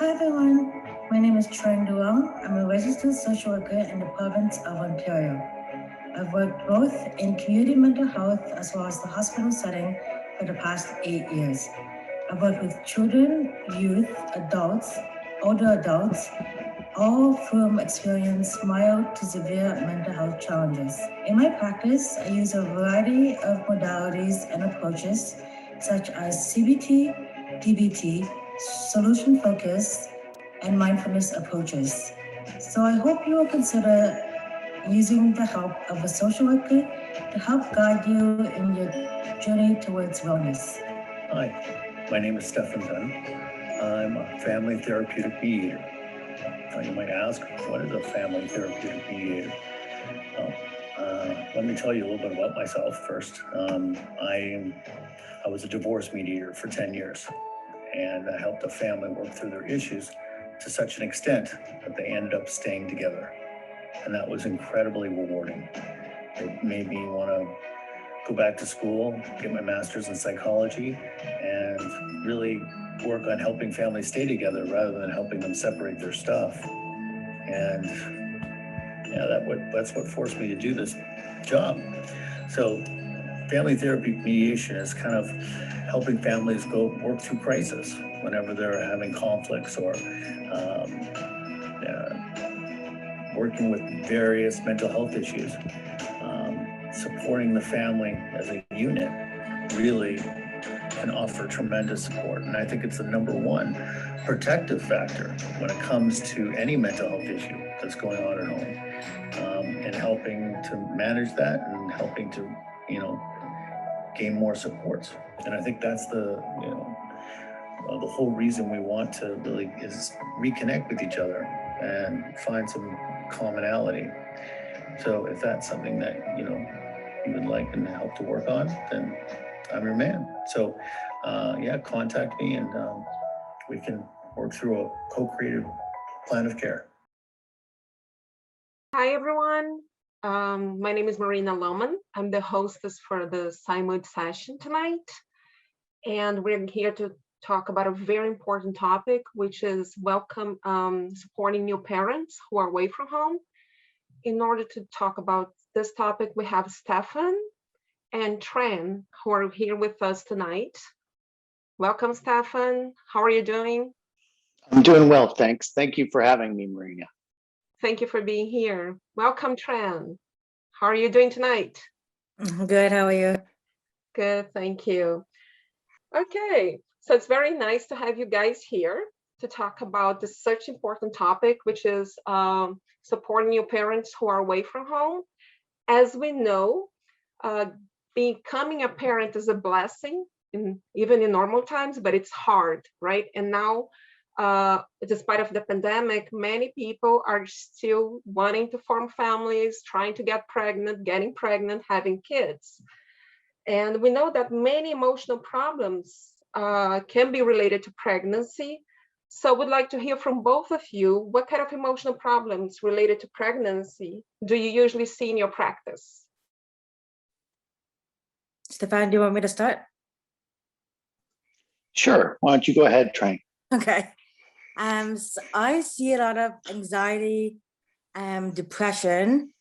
Hi everyone, my name is Trang Duong. I'm a registered social worker in the province of Ontario. I've worked both in community mental health as well as the hospital setting for the past 8 years. I've worked with children, youth, adults, older adults, all of whom experience mild to severe mental health challenges. In my practice, I use a variety of modalities and approaches such as CBT, DBT, solution focus, and mindfulness approaches. So I hope you will consider using the help of a social worker to help guide you in your journey towards wellness. Hi, my name is Stefan Dunn. I'm a family therapeutic mediator. Now you might ask, what is a family therapeutic mediator? Well, let me tell you a little bit about myself first. I was a divorce mediator for 10 years, and I helped a family work through their issues to such an extent that they ended up staying together. And that was incredibly rewarding. It made me want to go back to school, get my master's in psychology, and really work on helping families stay together rather than helping them separate their stuff. And yeah, that's what forced me to do this job. So family therapy mediation is kind of helping families go work through crisis whenever they're having conflicts or working with various mental health issues. Supporting the family as a unit really can offer tremendous support. And I think it's the number one protective factor when it comes to any mental health issue that's going on at home, and helping to manage that and helping to, gain more supports. And I think that's the whole reason we want to really is reconnect with each other and find some commonality. So if that's something that, you would like and help to work on, then I'm your man. So contact me and we can work through a co-created plan of care. Hi, everyone. My name is Marina Lohman. I'm the hostess for the PsyMood session tonight. And we're here to talk about a very important topic, which is supporting new parents who are away from home. In order to talk about this topic, we have Stefan and Tran, who are here with us tonight. Welcome, Stefan. How are you doing? I'm doing well, thanks. Thank you for having me, Marina. Thank you for being here. Welcome, Tran. How are you doing tonight? Good, how are you? Good, thank you. Okay, so it's very nice to have you guys here to talk about this such important topic, which is supporting your parents who are away from home. As we know, becoming a parent is a blessing, even in normal times, but it's hard, right? And now, despite of the pandemic, many people are still wanting to form families, trying to get pregnant, getting pregnant, having kids. And we know that many emotional problems can be related to pregnancy. So we'd like to hear from both of you, what kind of emotional problems related to pregnancy do you usually see in your practice? Stefan, do you want me to start? Sure. Why don't you go ahead, Trang? Okay. So I see a lot of anxiety, depression,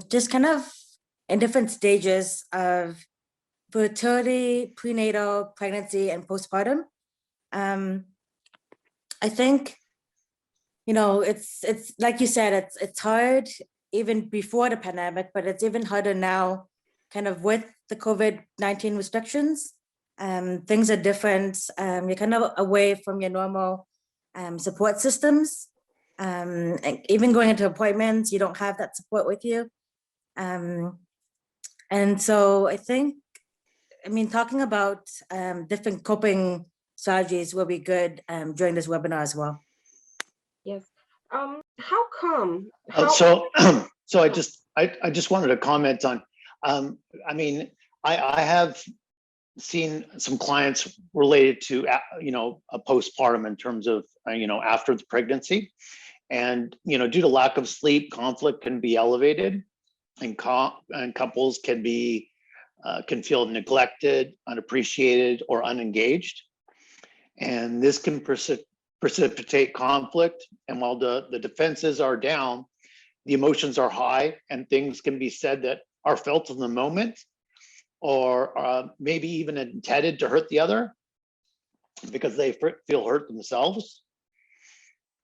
just kind of in different stages of fertility, prenatal, pregnancy, and postpartum. I think, it's like you said, it's hard even before the pandemic, but it's even harder now, kind of with the COVID-19 restrictions. Things are different. You're kind of away from your normal support systems. And even going into appointments, you don't have that support with you. And so I think, talking about different coping strategies will be good during this webinar as well. Yes. How come? So I just wanted to comment on, I have seen some clients related to, a postpartum in terms of, after the pregnancy. And, due to lack of sleep, conflict can be elevated and couples can feel neglected, unappreciated, or unengaged. And this can precipitate conflict. And while the defenses are down, the emotions are high, and things can be said that are felt in the moment, or maybe even intended to hurt the other because they feel hurt themselves.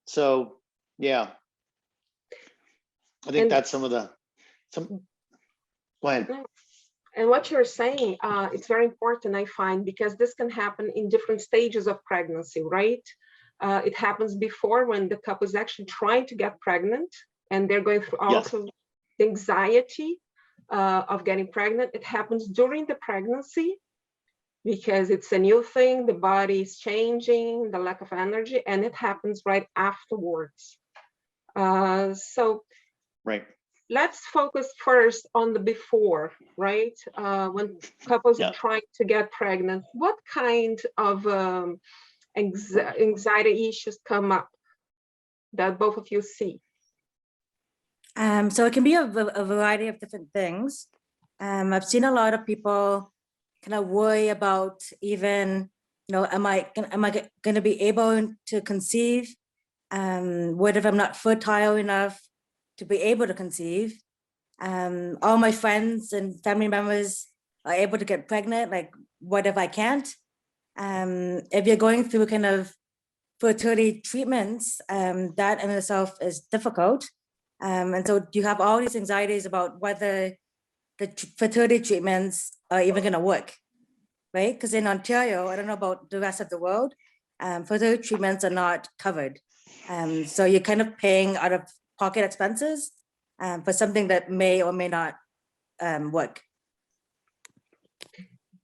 So yeah, I think that's some. Go ahead. And what you're saying, it's very important, I find, because this can happen in different stages of pregnancy, right? It happens before, when the couple is actually trying to get pregnant, and they're going through also the anxiety of getting pregnant. It happens during the pregnancy because it's a new thing, the body is changing, the lack of energy, and it happens right afterwards. So right. Let's focus first on the before, right? When couples are trying to get pregnant, what kind of anxiety issues come up that both of you see? So it can be a variety of different things. I've seen a lot of people kind of worry about even, am I going to be able to conceive? What if I'm not fertile enough to be able to conceive? All my friends and family members are able to get pregnant. Like, what if I can't? If you're going through kind of fertility treatments, that in itself is difficult. And so you have all these anxieties about whether the fertility treatments are even going to work, right? Because in Ontario, I don't know about the rest of the world, fertility treatments are not covered. So you're kind of paying out of pocket expenses for something that may or may not work.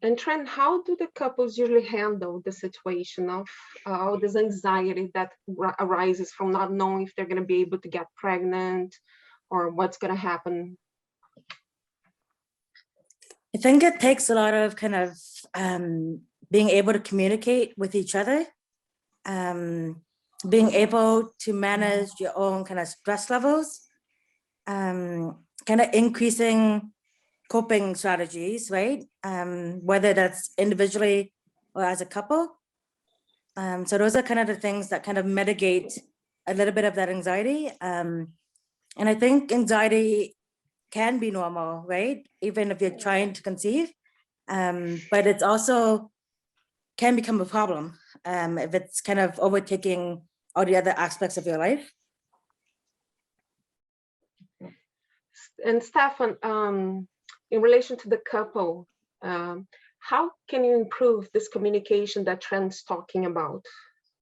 And Trent, how do the couples usually handle the situation of all this anxiety that arises from not knowing if they're going to be able to get pregnant or what's going to happen? I think it takes a lot of kind of being able to communicate with each other, being able to manage your own kind of stress levels, kind of increasing coping strategies, right? Whether that's individually or as a couple. So those are kind of the things that kind of mitigate a little bit of that anxiety. And I think anxiety can be normal, right? Even if you're trying to conceive, but it's also can become a problem if it's kind of overtaking all the other aspects of your life. And Stefan, in relation to the couple, how can you improve this communication that Trent's talking about?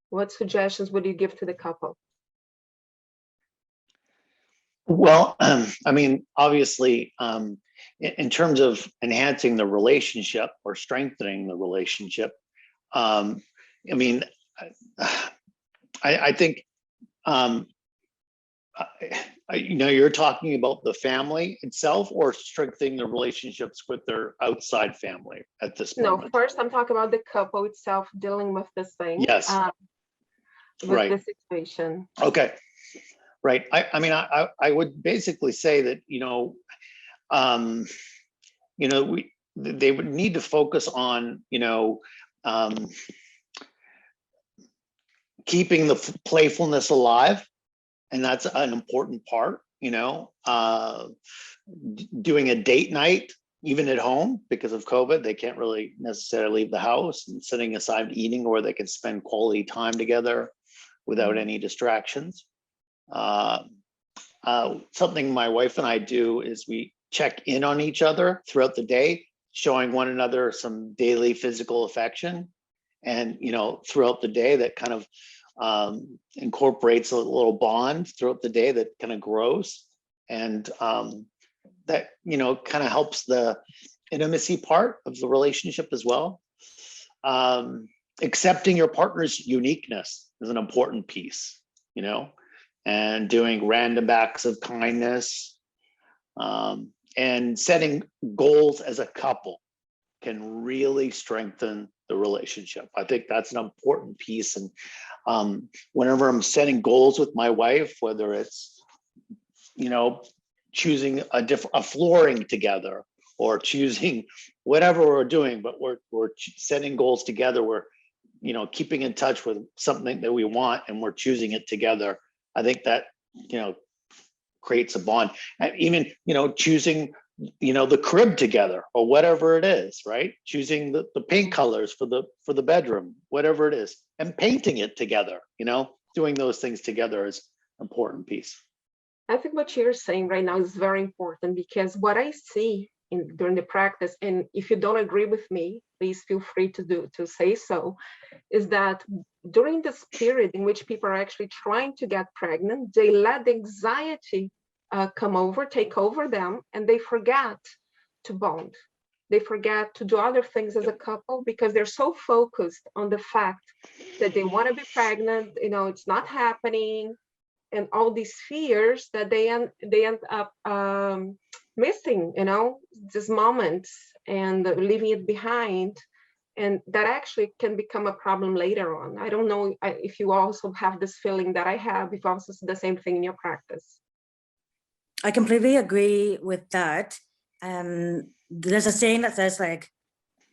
What suggestions would you give to the couple? Well, I mean, obviously, in terms of enhancing the relationship or strengthening the relationship, I mean, I think, you're talking about the family itself or strengthening the relationships with their outside family at this moment? No, first I'm talking about the couple itself dealing with this thing. Yes. With the situation. Okay. Right. I mean, I would basically say that, they would need to focus on, keeping the playfulness alive. And that's an important part, doing a date night, even at home, because of COVID, they can't really necessarily leave the house, and setting aside eating where they can spend quality time together without any distractions. Something my wife and I do is we check in on each other throughout the day, showing one another some daily physical affection. And, throughout the day, that kind of incorporates a little bond throughout the day that kind of grows. And that, kind of helps the intimacy part of the relationship as well. Accepting your partner's uniqueness is an important piece, and doing random acts of kindness, and setting goals as a couple can really strengthen the relationship. I think that's an important piece. And whenever I'm setting goals with my wife, whether it's, choosing a flooring together or choosing whatever we're doing, but we're setting goals together, we're keeping in touch with something that we want and we're choosing it together. I think that, creates a bond. And even, choosing, the crib together or whatever it is, right? Choosing the paint colors for the bedroom, whatever it is, and painting it together, doing those things together is an important piece. I think what you're saying right now is very important, because what I see during the practice, and if you don't agree with me, please feel free to say so, is that during this period in which people are actually trying to get pregnant, they let the anxiety take over them, and they forget to bond. They forget to do other things as a couple because they're so focused on the fact that they want to be pregnant, it's not happening, and all these fears that they end up missing, these moments and leaving it behind. And that actually can become a problem later on. I don't know if you also have this feeling that I have, if you also see the same thing in your practice. I completely agree with that. There's a saying that says, like,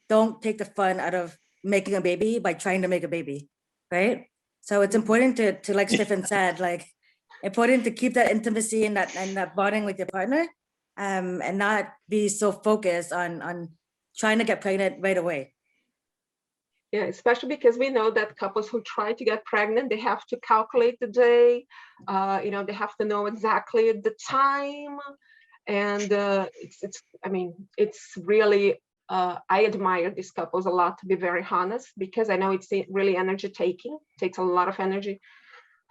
don't take the fun out of making a baby by trying to make a baby, right? So it's important to like Stefan said, like, important to keep that intimacy and that bonding with your partner, and not be so focused on trying to get pregnant right away. Yeah, especially because we know that couples who try to get pregnant, they have to calculate the day, they have to know exactly the time. And it's really, I admire these couples a lot, to be very honest, because I know it's really energy taking, takes a lot of energy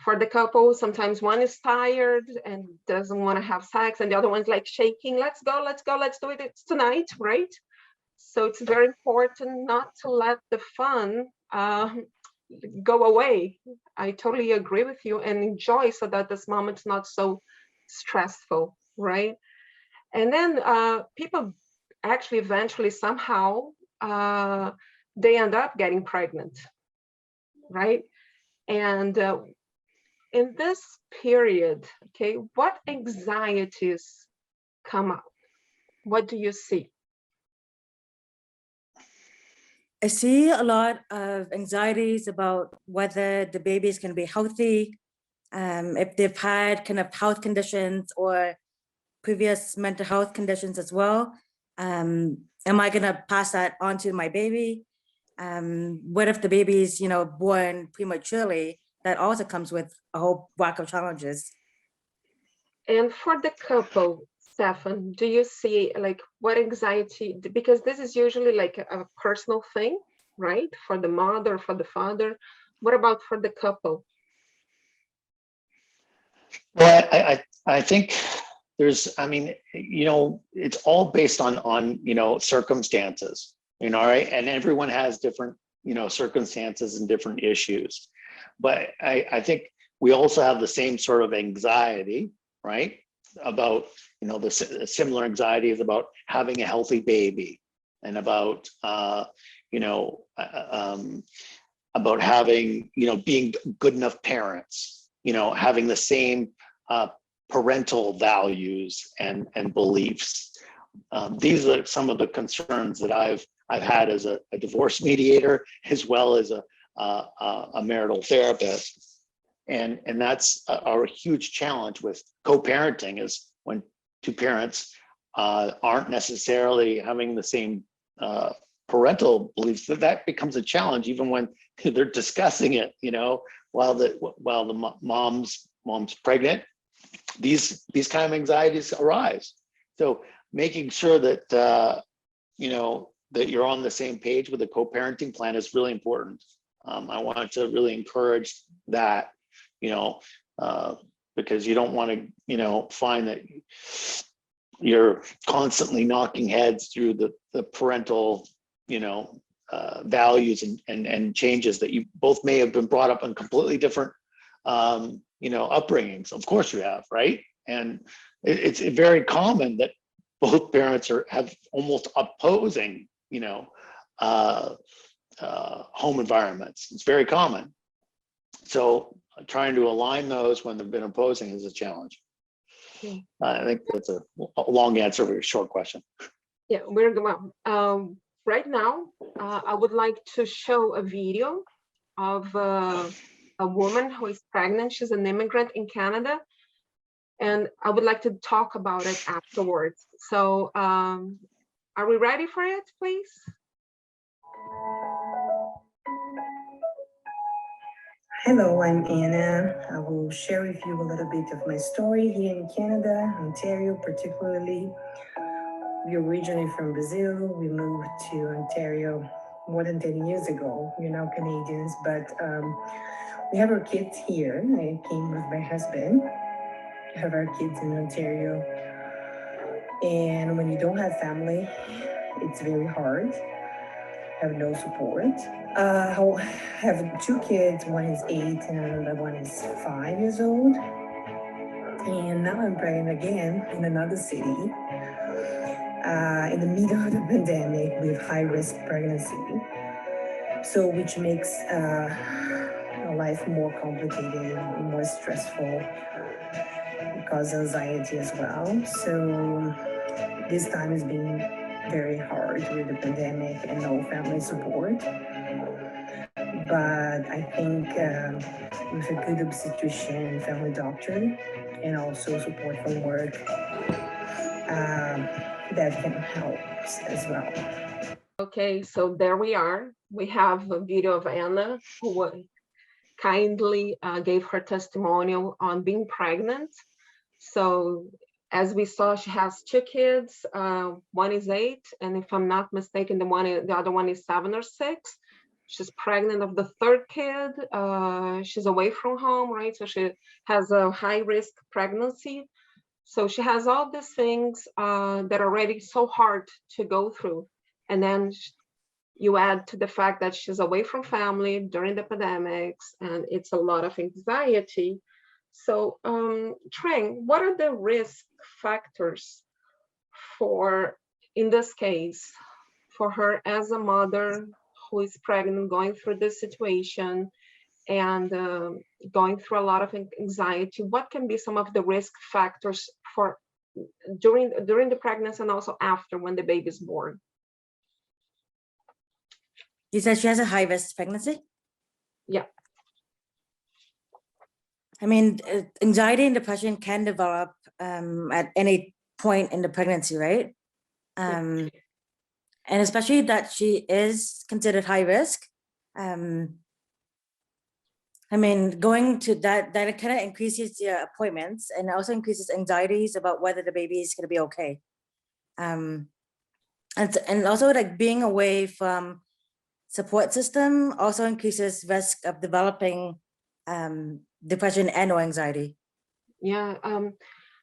for the couple. Sometimes one is tired and doesn't want to have sex, and the other one's like shaking, let's go, let's do it, it's tonight, right? So it's very important not to let the fun go away. I totally agree with you, and enjoy so that this moment's not so stressful, right? And then people actually eventually somehow they end up getting pregnant, right? And in this period, okay, what anxieties come up? What do you see? I see a lot of anxieties about whether the babies can be healthy, if they've had kind of health conditions or previous mental health conditions as well. Am I gonna pass that on to my baby? What if the baby's, born prematurely? That also comes with a whole whack of challenges. And for the couple, Stefan, do you see like what anxiety, because this is usually like a personal thing, right? For the mother, for the father. What about for the couple? Well, I think there's, it's all based on circumstances, right? And everyone has different, circumstances and different issues. But I think we also have the same sort of anxiety, right? About, the similar anxieties about having a healthy baby, and about, about having, being good enough parents, having the same parental values and beliefs. These are some of the concerns that I've had as a divorce mediator, as well as a marital therapist. And that's a huge challenge with co-parenting, is when two parents aren't necessarily having the same parental beliefs, that becomes a challenge, even when they're discussing it, while the mom's pregnant. These kind of anxieties arise. So making sure that that you're on the same page with a co-parenting plan is really important. I wanted to really encourage that, because you don't want to, find that you're constantly knocking heads through the parental, values and changes that you both may have been brought up on completely different, upbringings. Of course you have, right? And it's very common that both parents have almost opposing, home environments. It's very common. So trying to align those when they've been opposing is a challenge. I think that's a long answer for a short question. Yeah, we're going right now. I would like to show a video of a woman who is pregnant. She's an immigrant in Canada, and I would like to talk about it afterwards. So are we ready for it, please? Hello, I'm Anna. I will share with you a little bit of my story here in Canada, Ontario particularly. We're originally from Brazil. We moved to Ontario more than 10 years ago. We're now Canadians, but we have our kids here. I came with my husband. We have our kids in Ontario. And when you don't have family, it's very hard. Have no support. I have two kids. One is 8 and another one is 5 years old. And now I'm pregnant again in another city in the middle of the pandemic with high-risk pregnancy. So which makes life more complicated, more stressful, cause anxiety as well. So this time has been very hard with the pandemic and no family support. But I think with a good obstetrician, family doctor, and also support from work, that can help as well. Okay, so there we are. We have a video of Anna who kindly gave her testimonial on being pregnant. So as we saw, she has two kids. One is 8, and if I'm not mistaken, the other one is 7 or 6. She's pregnant of the third kid. She's away from home, right? So she has a high-risk pregnancy. So she has all these things that are already so hard to go through. And then you add to the fact that she's away from family during the pandemics, and it's a lot of anxiety. So Trang, what are the risk factors for, in this case, for her as a mother who is pregnant, going through this situation and going through a lot of anxiety? What can be some of the risk factors for during the pregnancy and also after when the baby is born? You said she has a high-risk pregnancy? Yeah. I mean, anxiety and depression can develop at any point in the pregnancy, right? And especially that she is considered high risk. I mean, going to that kind of increases your appointments and also increases anxieties about whether the baby is going to be okay. And also like being away from support system also increases risk of developing depression and or anxiety. Yeah,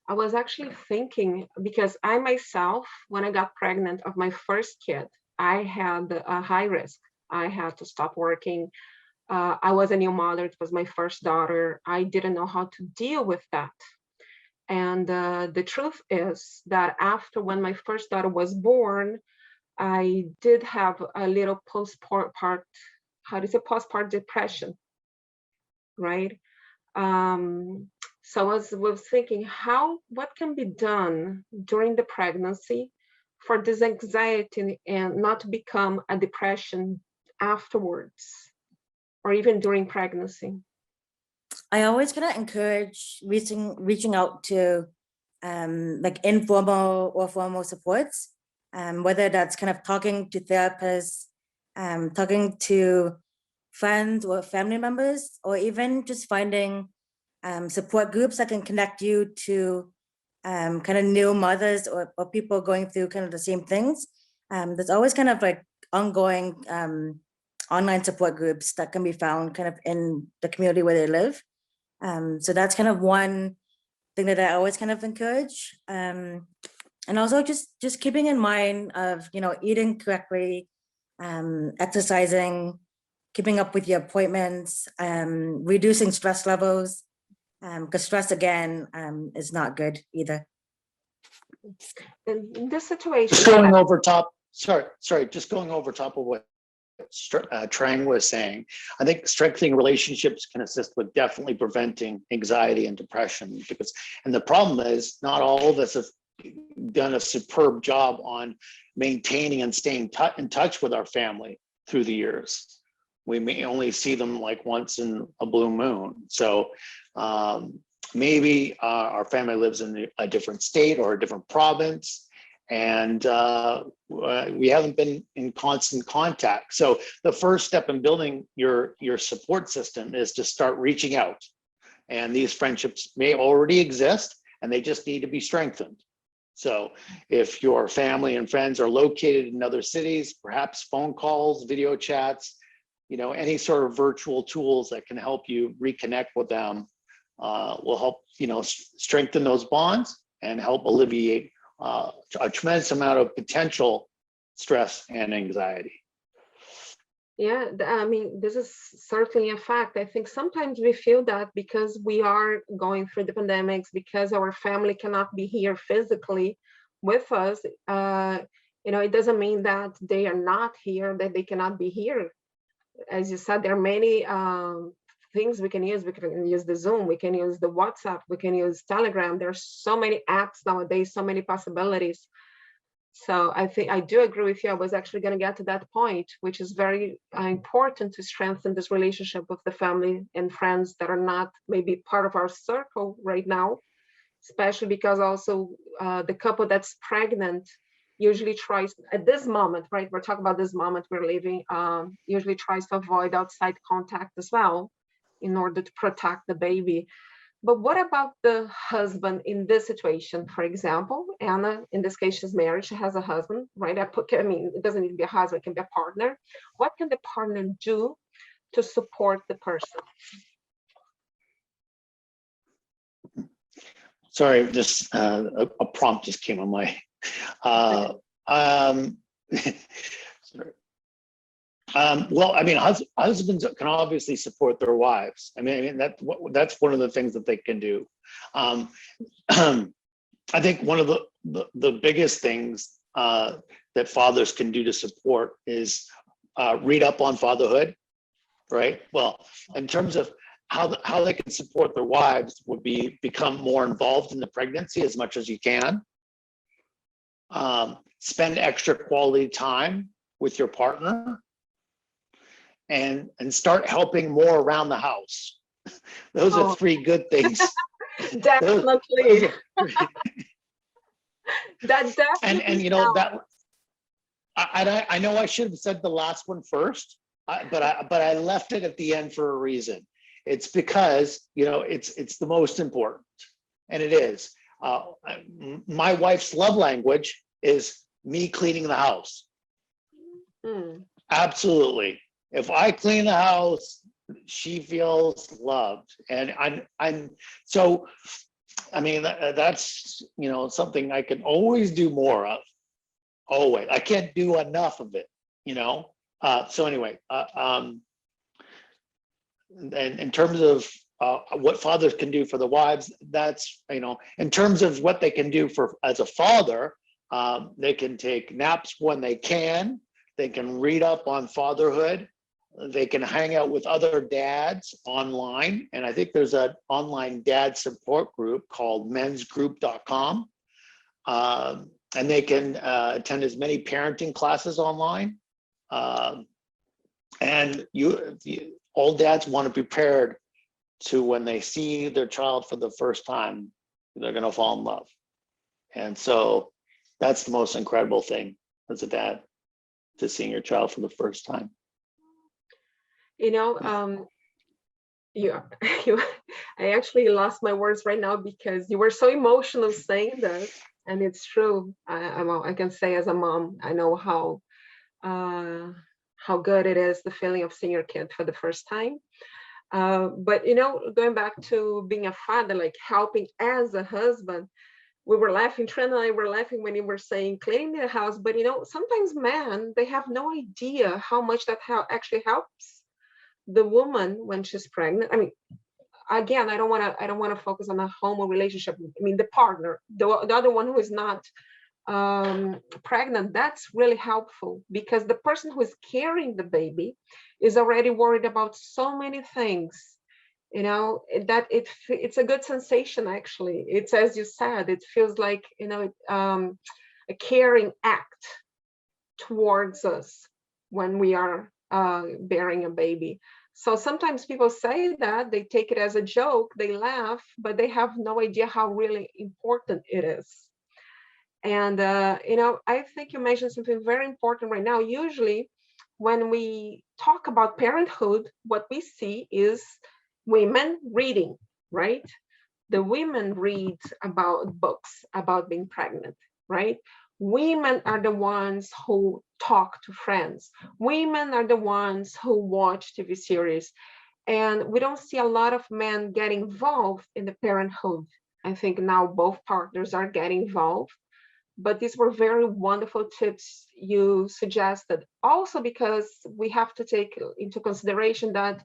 I was actually thinking, because I myself, when I got pregnant of my first kid, I had a high risk. I had to stop working. I was a new mother. It was my first daughter. I didn't know how to deal with that. And the truth is that after when my first daughter was born, I did have a little postpartum depression, right? So I was thinking, what can be done during the pregnancy for this anxiety and not to become a depression afterwards or even during pregnancy? I always gonna encourage reaching out to like informal or formal supports, whether that's kind of talking to therapists, talking to friends or family members, or even just finding support groups that can connect you to kind of new mothers or people going through kind of the same things. There's always kind of like ongoing online support groups that can be found kind of in the community where they live. So that's kind of one thing that I always kind of encourage. And also just keeping in mind of, eating correctly, exercising, keeping up with your appointments, reducing stress levels, because stress again is not good either. In this situation, Just going over top of what Trang was saying, I think strengthening relationships can assist with definitely preventing anxiety and depression, and the problem is not all of us have done a superb job on maintaining and staying in touch with our family through the years. we may only see them like once in a blue moon. So maybe our family lives in a different state or a different province, and we haven't been in constant contact. So the first step in building your support system is to start reaching out. And these friendships may already exist, and they just need to be strengthened. So if your family and friends are located in other cities, perhaps phone calls, video chats, any sort of virtual tools that can help you reconnect with them will help, strengthen those bonds and help alleviate a tremendous amount of potential stress and anxiety. Yeah, I mean, this is certainly a fact. I think sometimes we feel that because we are going through the pandemics, because our family cannot be here physically with us, it doesn't mean that they are not here, that they cannot be here. As you said, there are many things we can use. We can use the Zoom, we can use the WhatsApp, we can use Telegram. There's so many apps nowadays, so many possibilities. So I do agree with you. I was actually going to get to that point, which is very important to strengthen this relationship with the family and friends that are not maybe part of our circle right now, especially because also the couple that's pregnant usually tries at this moment, right? We're talking about this moment we're living, usually tries to avoid outside contact as well in order to protect the baby. But what about the husband in this situation? For example, Anna, in this case, she's married, she has a husband, right? I mean, it doesn't need to be a husband, it can be a partner. What can the partner do to support the person? Sorry, just a prompt just came on my, sorry. Well, I mean, husbands can obviously support their wives. I mean that's one of the things that they can do. I think one of the biggest things that fathers can do to support is read up on fatherhood, right? Well, in terms of how they can support their wives would be become more involved in the pregnancy as much as you can. Spend extra quality time with your partner. And start helping more around the house. Those are three good things. Definitely. That definitely. And that I know I should have said the last one first, but I left it at the end for a reason. It's because it's the most important, and it is. My wife's love language is me cleaning the house. Absolutely. If I clean the house, she feels loved, and I'm so. I mean, that's something I can always do more of. Always, I can't do enough of it. So anyway, and in terms of what fathers can do for the wives, that's in terms of what they can do for as a father, they can take naps when they can. They can read up on fatherhood. They can hang out with other dads online. And I think there's an online dad support group called mensgroup.com. And they can attend as many parenting classes online. And all dads want to be prepared to when they see their child for the first time, they're going to fall in love. And so that's the most incredible thing as a dad, to seeing your child for the first time. I actually lost my words right now because you were so emotional saying that, and it's true. I can say as a mom, I know how good it is, the feeling of seeing your kid for the first time. But going back to being a father, like helping as a husband, we were laughing, Trent and I were laughing when you were saying cleaning the house, but sometimes men, they have no idea how much that actually helps the woman when she's pregnant. I mean, again, I don't want to focus on a homo relationship. I mean, the partner, the other one who is not pregnant, that's really helpful because the person who is carrying the baby is already worried about so many things, that it's a good sensation. Actually, it's, as you said, it feels like a caring act towards us when we are bearing a baby. So sometimes people say that, they take it as a joke, they laugh, but they have no idea how really important it is. And, I think you mentioned something very important right now. Usually when we talk about parenthood, what we see is women reading, right? The women read about books about being pregnant, right? Women are the ones who talk to friends. Women are the ones who watch TV series. And we don't see a lot of men get involved in the parenthood. I think now both partners are getting involved. But these were very wonderful tips you suggested. Also because we have to take into consideration that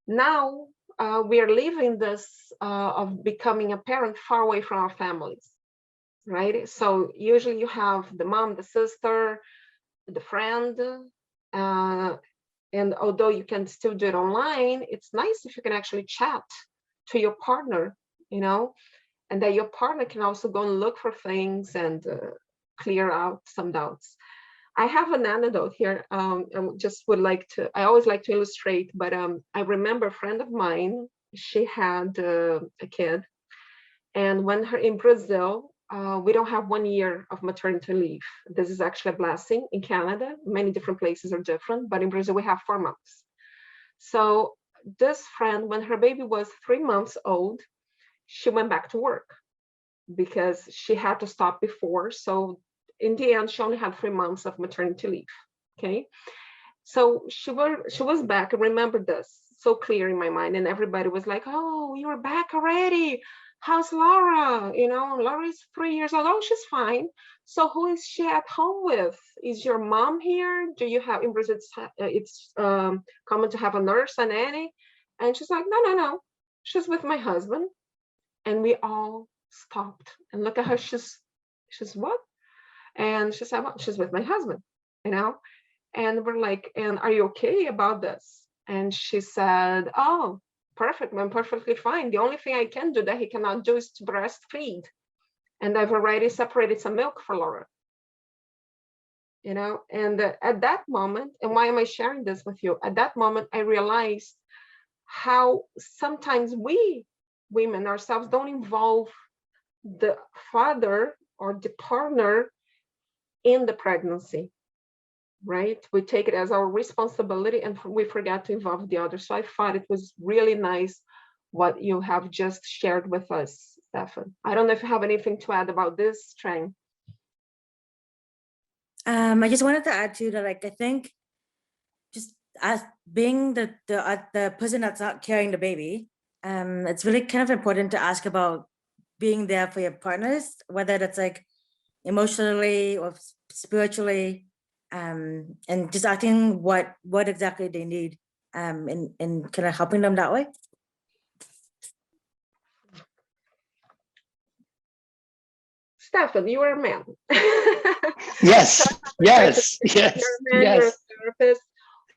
now we are living this of becoming a parent far away from our families, right? So usually you have the mom, the sister, the friend, and although you can still do it online, it's nice if you can actually chat to your partner, and that your partner can also go and look for things and clear out some doubts. I have an anecdote here. I always like to illustrate, but I remember a friend of mine, she had a kid, and when her in Brazil, we don't have 1 year of maternity leave. This is actually a blessing. In Canada, many different places are different, but in Brazil we have 4 months. So this friend, when her baby was 3 months old, she went back to work because she had to stop before. So in the end, she only had 3 months of maternity leave. Okay. So she was back. I remember this so clear in my mind. And everybody was like, oh, you're back already. How's Laura? Laura is 3 years old. Oh, she's fine. So who is she at home with? Is your mom here? Do you have, in Brazil, it's common to have a nurse, a nanny? And she's like, no. She's with my husband. And we all stopped and look at her. She's what? And she said, well, she's with my husband, and we're like, and are you okay about this? And she said, oh, perfect. I'm perfectly fine. The only thing I can do that he cannot do is to breastfeed. And I've already separated some milk for Laura. And at that moment, and why am I sharing this with you? At that moment, I realized how sometimes we women ourselves don't involve the father or the partner in the pregnancy, right? We take it as our responsibility and we forget to involve the other. So I thought it was really nice what you have just shared with us, Stefan. I don't know if you have anything to add about this, Trang. I just wanted to add to that, I think just as being the person that's not carrying the baby, it's really kind of important to ask about being there for your partners, whether that's emotionally or spiritually, and just asking what exactly they need, and kind of helping them that way. Stefan, you are a man. Yes. You're a man, you're a therapist.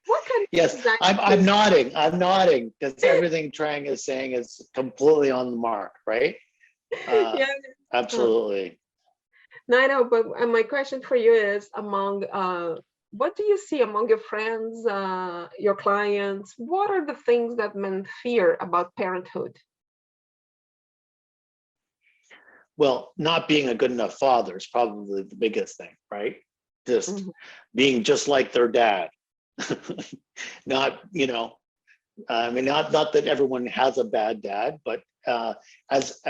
What kind of yes, I'm nodding because everything Trang is saying is completely on the mark, right? Yeah, absolutely. No, I know, but my question for you is what do you see among your friends, your clients? What are the things that men fear about parenthood? Well, not being a good enough father is probably the biggest thing, right? Just being just like their dad. Not, not that everyone has a bad dad, but as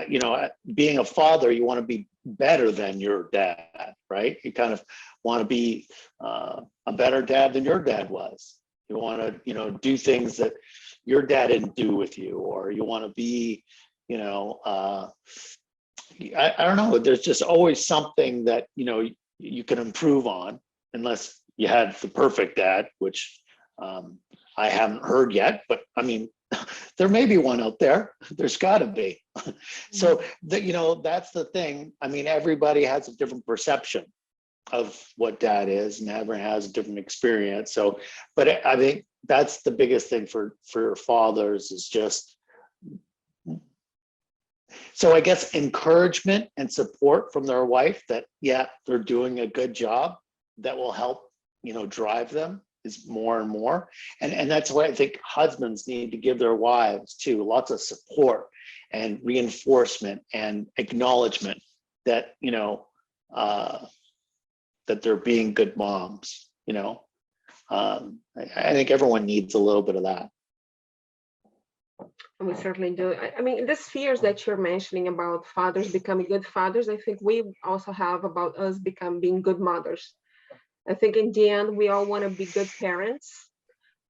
being a father, you want to be better than your dad, right? You kind of want to be a better dad than your dad was. You want to, do things that your dad didn't do with you, or you want to be, I don't know. There's just always something that, you can improve on, unless you had the perfect dad, which I haven't heard yet, but I mean, there may be one out there. There's got to be. So that's the thing. I mean, everybody has a different perception of what dad is, and everyone has a different experience. So, but I think that's the biggest thing for fathers is just, so I guess encouragement and support from their wife that, yeah, they're doing a good job, that will help, drive them. is more and more. And that's why I think husbands need to give their wives too lots of support and reinforcement and acknowledgement that, that they're being good moms, I think everyone needs a little bit of that. We certainly do. I mean, these fears that you're mentioning about fathers becoming good fathers, I think we also have about us being good mothers. I think in the end, we all want to be good parents.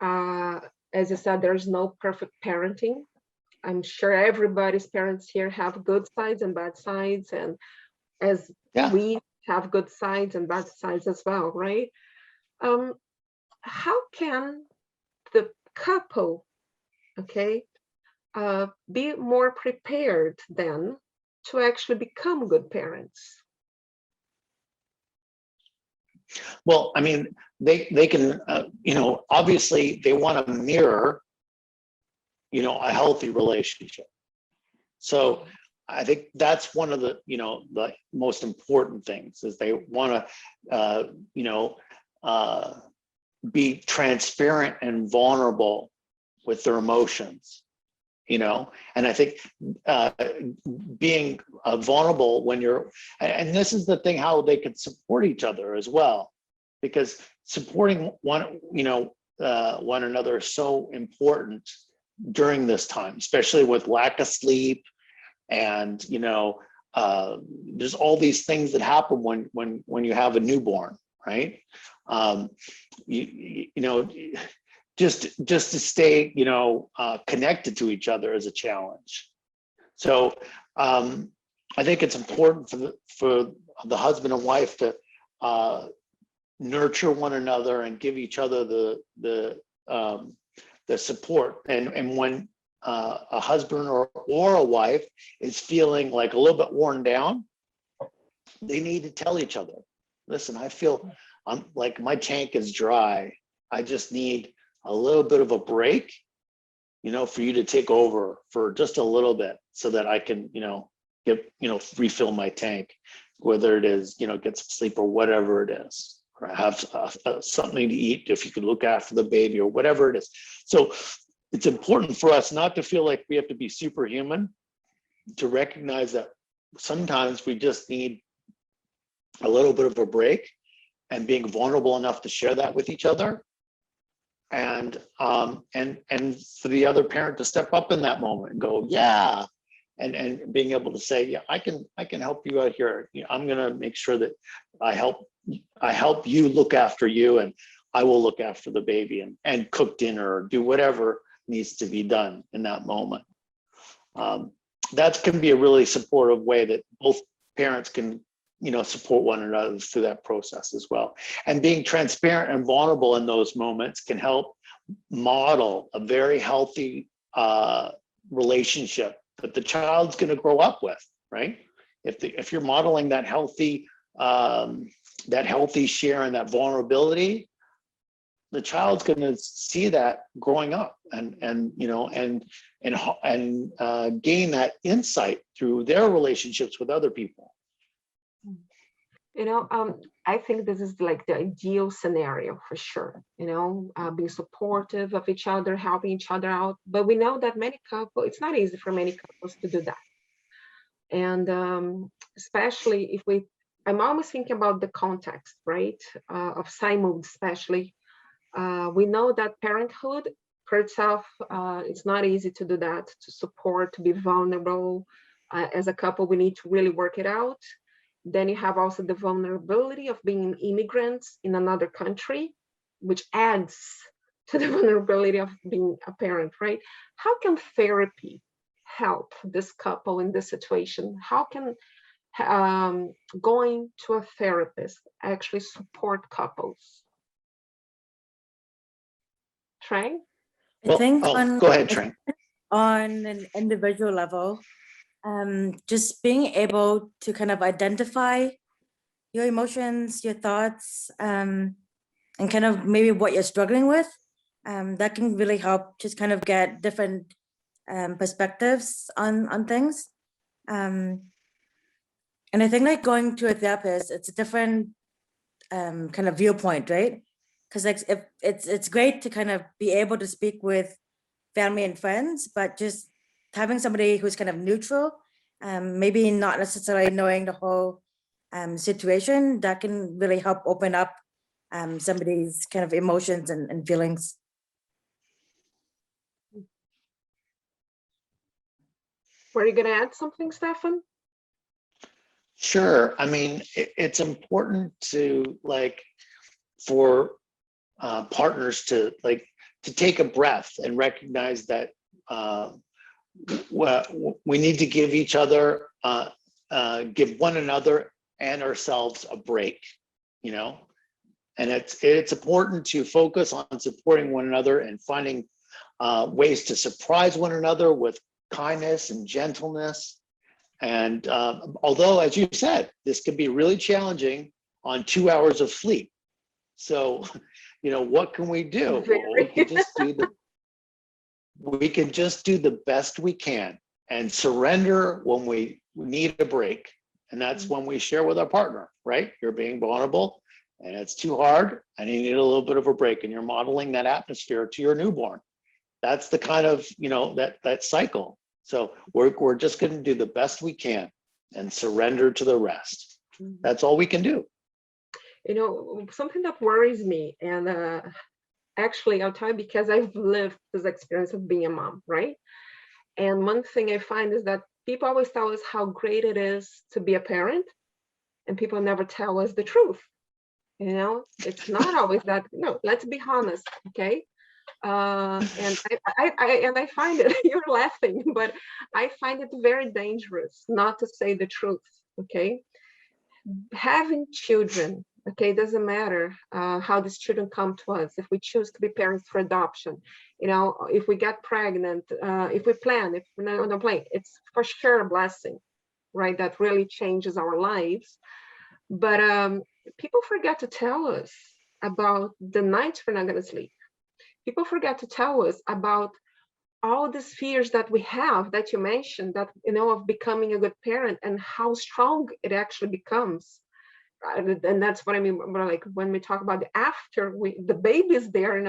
As you said, there's no perfect parenting. I'm sure everybody's parents here have good sides and bad sides, and as we have good sides and bad sides as well, right? How can the couple, be more prepared then to actually become good parents? Well, I mean, they can, obviously they want to mirror, a healthy relationship. So I think that's one of the, the most important things is they want to, be transparent and vulnerable with their emotions, and I think being vulnerable when you're, and this is the thing, how they can support each other as well, because supporting one another is so important during this time, especially with lack of sleep. And, there's all these things that happen when you have a newborn, right? Just to stay, connected to each other is a challenge. So I think it's important for the husband and wife to nurture one another and give each other the support. And when a husband or a wife is feeling like a little bit worn down, they need to tell each other, listen, I feel I'm like my tank is dry. I just need a little bit of a break, for you to take over for just a little bit so that I can, refill my tank, whether it is, get some sleep or whatever it is, or have something to eat if you could look after the baby or whatever it is. So it's important for us not to feel like we have to be superhuman, to recognize that sometimes we just need a little bit of a break, and being vulnerable enough to share that with each other, and for the other parent to step up in that moment and go, yeah, and being able to say, yeah, I can help you out here. I'm gonna make sure that I help you look after you, and I will look after the baby and cook dinner or do whatever needs to be done in that moment. That can be a really supportive way that both parents can support one another through that process as well. And being transparent and vulnerable in those moments can help model a very healthy relationship that the child's going to grow up with, right? If you're modeling that healthy share and that vulnerability, the child's going to see that growing up and gain that insight through their relationships with other people. I think this is like the ideal scenario for sure, being supportive of each other, helping each other out. But we know that it's not easy for many couples to do that. And especially I'm always thinking about the context, right, of PsyMood especially. We know that parenthood for itself, it's not easy to do that, to support, to be vulnerable. As a couple, we need to really work it out. Then you have also the vulnerability of being immigrants in another country, which adds to the vulnerability of being a parent, right? How can therapy help this couple in this situation? How can going to a therapist actually support couples? Trang? I think go ahead, Trang. On an individual level, just being able to kind of identify your emotions, your thoughts, and kind of maybe what you're struggling with, that can really help just kind of get different perspectives on things. And I think like going to a therapist, it's a different kind of viewpoint, right? because like if it's great to kind of be able to speak with family and friends, but just having somebody who's kind of neutral, maybe not necessarily knowing the whole situation, that can really help open up somebody's kind of emotions and feelings. Were you going to add something, Stefan? Sure. I mean, it's important to for partners to take a breath and recognize that we need to give each other, give one another and ourselves a break, and it's important to focus on supporting one another and finding ways to surprise one another with kindness and gentleness. And although, as you said, this can be really challenging on 2 hours of sleep. So, what can we do? Well, we can just do the best we can and surrender when we need a break. And that's when we share with our partner, right? You're being vulnerable and it's too hard and you need a little bit of a break, and you're modeling that atmosphere to your newborn. That's the kind of, that cycle. So we're just going to do the best we can and surrender to the rest. That's all we can do. Something that worries me, and actually I'll tell you, because I've lived this experience of being a mom, right? And one thing I find is that people always tell us how great it is to be a parent, and people never tell us the truth. It's not always that. No, let's be honest, okay? And I find it, you're laughing, but I find it very dangerous not to say the truth, okay? Having children, okay, doesn't matter how these children come to us. If we choose to be parents for adoption, if we get pregnant, if we plan, if we're not on a plane, it's for sure a blessing, right? That really changes our lives. But people forget to tell us about the nights we're not going to sleep. People forget to tell us about all these fears that we have, that you mentioned, that, of becoming a good parent, and how strong it actually becomes. And that's what I mean, like when we talk about the baby's there,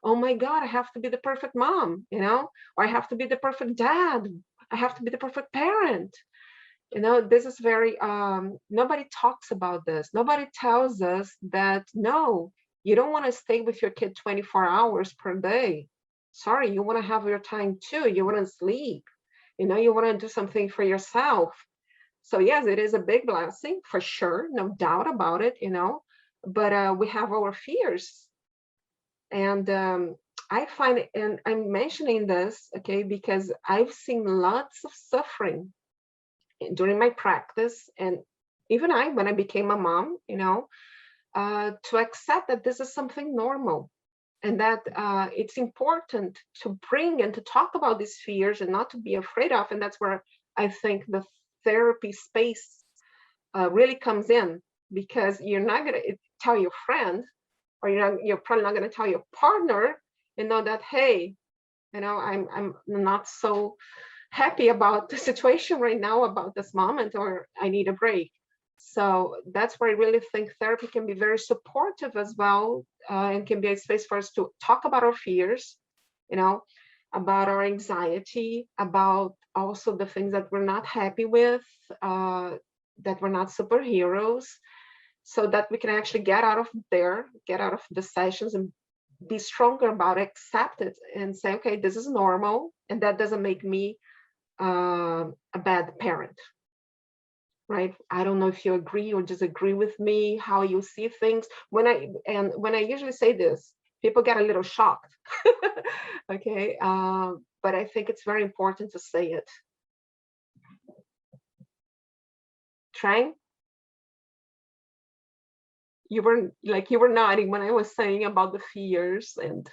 oh my God, I have to be the perfect mom, or I have to be the perfect dad. I have to be the perfect parent. This is very, nobody talks about this. Nobody tells us that, no, you don't want to stay with your kid 24 hours per day. Sorry, you want to have your time too. You want to sleep. You want to do something for yourself. So yes, it is a big blessing for sure, no doubt about it. But we have our fears, and I find it, and I'm mentioning this, okay, because I've seen lots of suffering during my practice, and even when I became a mom, to accept that this is something normal, and that it's important to bring and to talk about these fears and not to be afraid of. And that's where I think the therapy space really comes in, because you're not going to tell your friend, or you're probably not going to tell your partner, that, hey, I'm not so happy about the situation right now, about this moment, or I need a break. So that's where I really think therapy can be very supportive as well, and can be a space for us to talk about our fears, about our anxiety, about also the things that we're not happy with, that we're not superheroes, so that we can actually get out of the sessions and be stronger about it, accept it, and say, okay, this is normal, and that doesn't make me a bad parent. Right? I don't know if you agree or disagree with me, how you see things. When I usually say this, people get a little shocked. Okay, but I think it's very important to say it. Trang, you were nodding when I was saying about the fears. And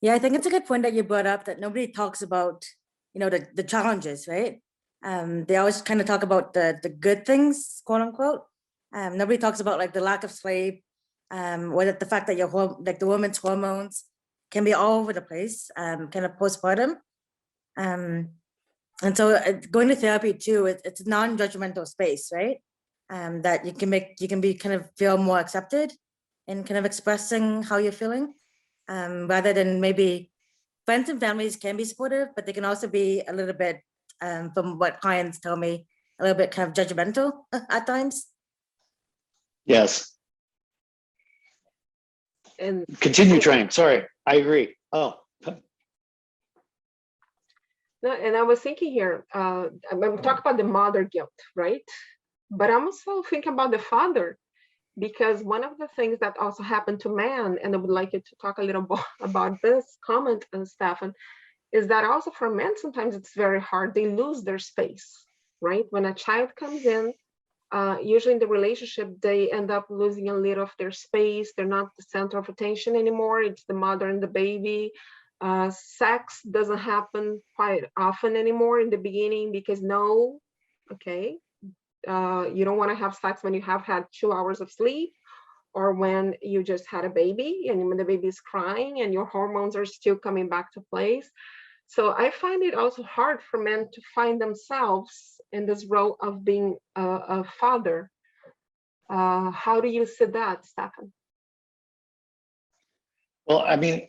yeah, I think it's a good point that you brought up, that nobody talks about, the challenges, right? They always kind of talk about the good things, quote unquote. Nobody talks about like the lack of sleep, or the fact that the woman's hormones can be all over the place, kind of postpartum. And so going to therapy too, it's a non-judgmental space, right? That you can be kind of feel more accepted, and kind of expressing how you're feeling, rather than maybe friends and families can be supportive, but they can also be a little bit, from what clients tell me, a little bit kind of judgmental at times. Yes. And Continue, Trang. Sorry, I agree. Oh. no, and I was thinking here, I'm talking about the mother guilt, right? But I'm also thinking about the father, because one of the things that also happened to men, and I would like you to talk a little more about this comment, Stefan, is that also for men, sometimes it's very hard. They lose their space, right? When a child comes in, usually in the relationship, they end up losing a little of their space. They're not the center of attention anymore. It's the mother and the baby. Sex doesn't happen quite often anymore in the beginning because you don't want to have sex when you have had 2 hours of sleep, or when you just had a baby and when the baby is crying and your hormones are still coming back to place. So I find it also hard for men to find themselves in this role of being a father. How do you see that, Stefan? Well, I mean,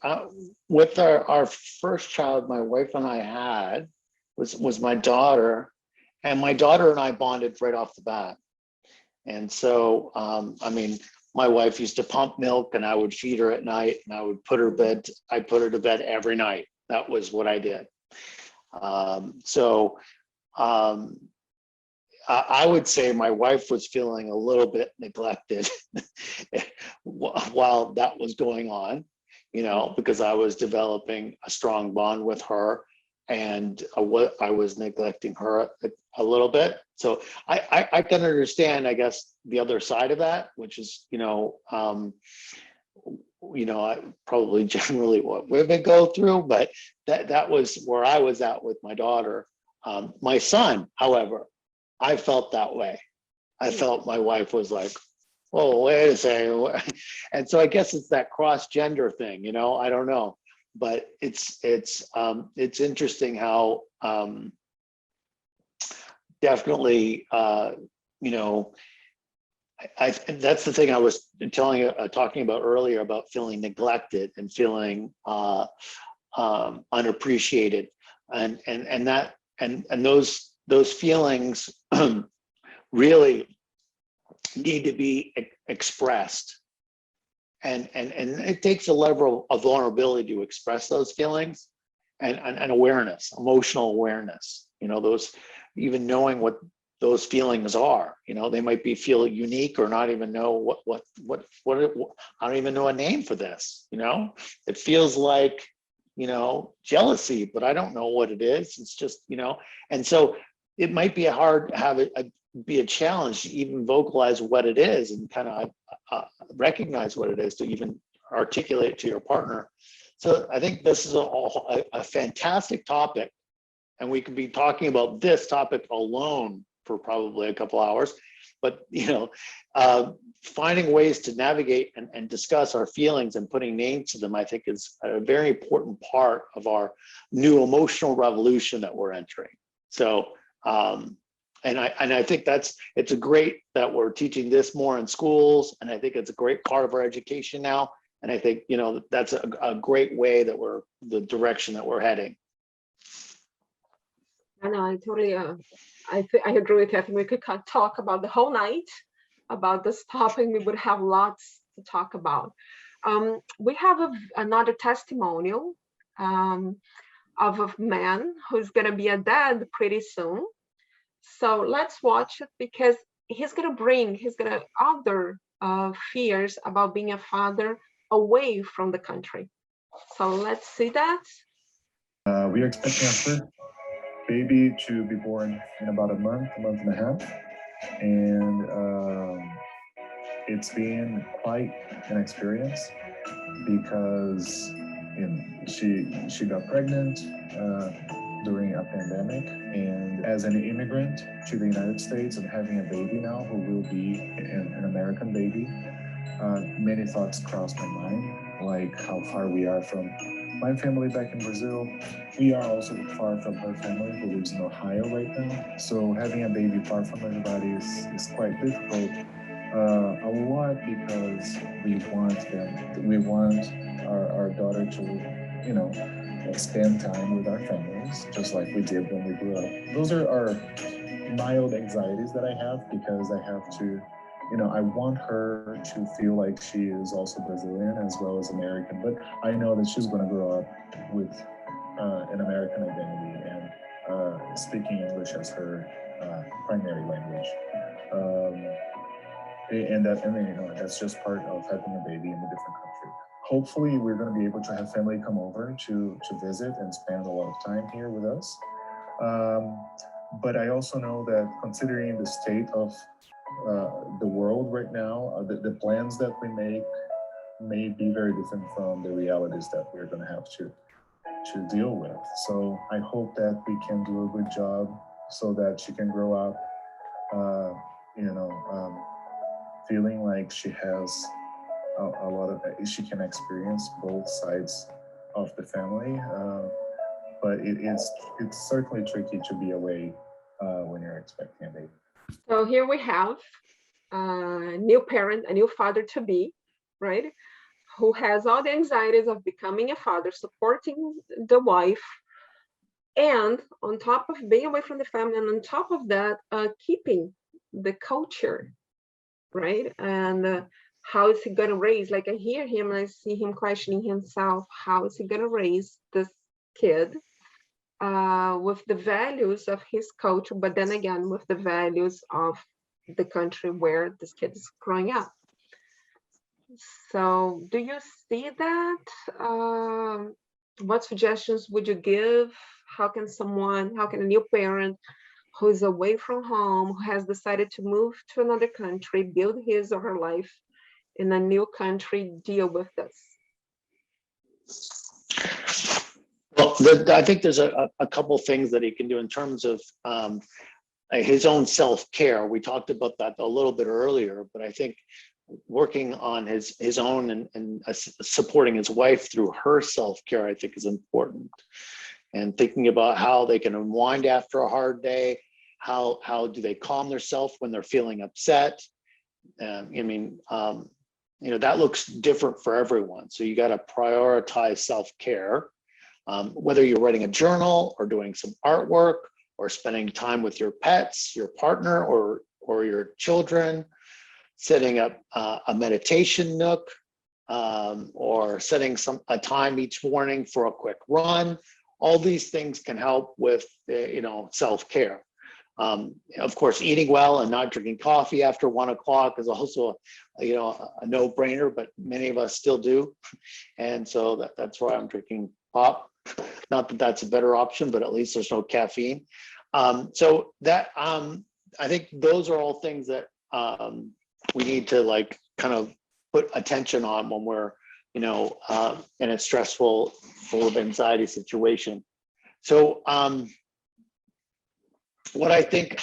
with our first child, my wife and I had was my daughter, and my daughter and I bonded right off the bat. And so, I mean, my wife used to pump milk, and I would feed her at night, and I would put her to bed every night. That was what I did. I would say my wife was feeling a little bit neglected while that was going on, because I was developing a strong bond with her, and I was neglecting her a little bit. So I can understand, I guess, the other side of that, which is, probably generally what women go through, but that was where I was at with my daughter. My son, however, I felt that way. I felt my wife was like, oh, wait a second. And so I guess it's that cross-gender thing, I don't know. But it's interesting how definitely, that's the thing I was talking about earlier, about feeling neglected and feeling unappreciated, and those feelings really need to be expressed, and it takes a level of vulnerability to express those feelings, and awareness, emotional awareness. Those, even knowing what those feelings are. They might feel unique, or not even know what I don't even know a name for this. It feels like jealousy, but I don't know what it is. It's just and so it might be hard to have be a challenge to even vocalize what it is, and kind of recognize what it is, to even articulate it to your partner. So I think this is a fantastic topic, and we could be talking about this topic alone for probably a couple hours, but finding ways to navigate and discuss our feelings and putting names to them, I think, is a very important part of our new emotional revolution that we're entering. So and I think it's a great that we're teaching this more in schools, and I think it's a great part of our education now, and I think that's a great way that the direction that we're heading. I know, I totally I agree with you. I think we could talk about the whole night about this topic. We would have lots to talk about. We have another testimonial of a man who's going to be a dad pretty soon. So let's watch it, because he's going to other fears about being a father away from the country. So let's see that. We are expecting our first baby to be born in about a month and a half, and it's been quite an experience, because she got pregnant during a pandemic, and as an immigrant to the United States and having a baby now who will be an American baby, many thoughts crossed my mind, like how far we are from my family back in Brazil. We are also far from her family, who lives in Ohio right now. So having a baby far from everybody is quite difficult. a lot because we want our daughter to, spend time with our families, just like we did when we grew up. Those are our mild anxieties that I have because I have to, I want her to feel like she is also Brazilian as well as American, but I know that she's going to grow up with an American identity and speaking English as her primary language. That's just part of having a baby in a different country. Hopefully, we're going to be able to have family come over to visit and spend a lot of time here with us. But I also know that considering the state of the world right now, the plans that we make may be very different from the realities that we're going to have to deal with. So I hope that we can do a good job so that she can grow up, feeling like she has a lot of, she can experience both sides of the family. But it's certainly tricky to be away when you're expecting a baby. So here we have a new parent, a new father to be, right? Who has all the anxieties of becoming a father, supporting the wife, and on top of being away from the family, and on top of that, keeping the culture, right? And how is he going to raise? Like, I hear him and I see him questioning himself. How is he going to raise this kid with the values of his culture, but then again, with the values of the country where this kid is growing up? So do you see that? What suggestions would you give? How can a new parent who's away from home, who has decided to move to another country, build his or her life in a new country, deal with this? Well, I think there's a couple things that he can do in terms of his own self-care. We talked about that a little bit earlier, but I think working on his own and supporting his wife through her self-care, I think, is important. And thinking about how they can unwind after a hard day, how do they calm themselves when they're feeling upset. That looks different for everyone. So you got to prioritize self-care, whether you're writing a journal or doing some artwork or spending time with your pets, your partner, or your children, setting up a meditation nook, or setting a time each morning for a quick run. All these things can help with self-care. Of course, eating well and not drinking coffee after 1 o'clock is also a no-brainer, but many of us still do, and so that's why I'm drinking pop. Not that that's a better option, but at least there's no caffeine. So that I think those are all things that we need to kind of put attention on when we're in a stressful, full of anxiety situation. So what I think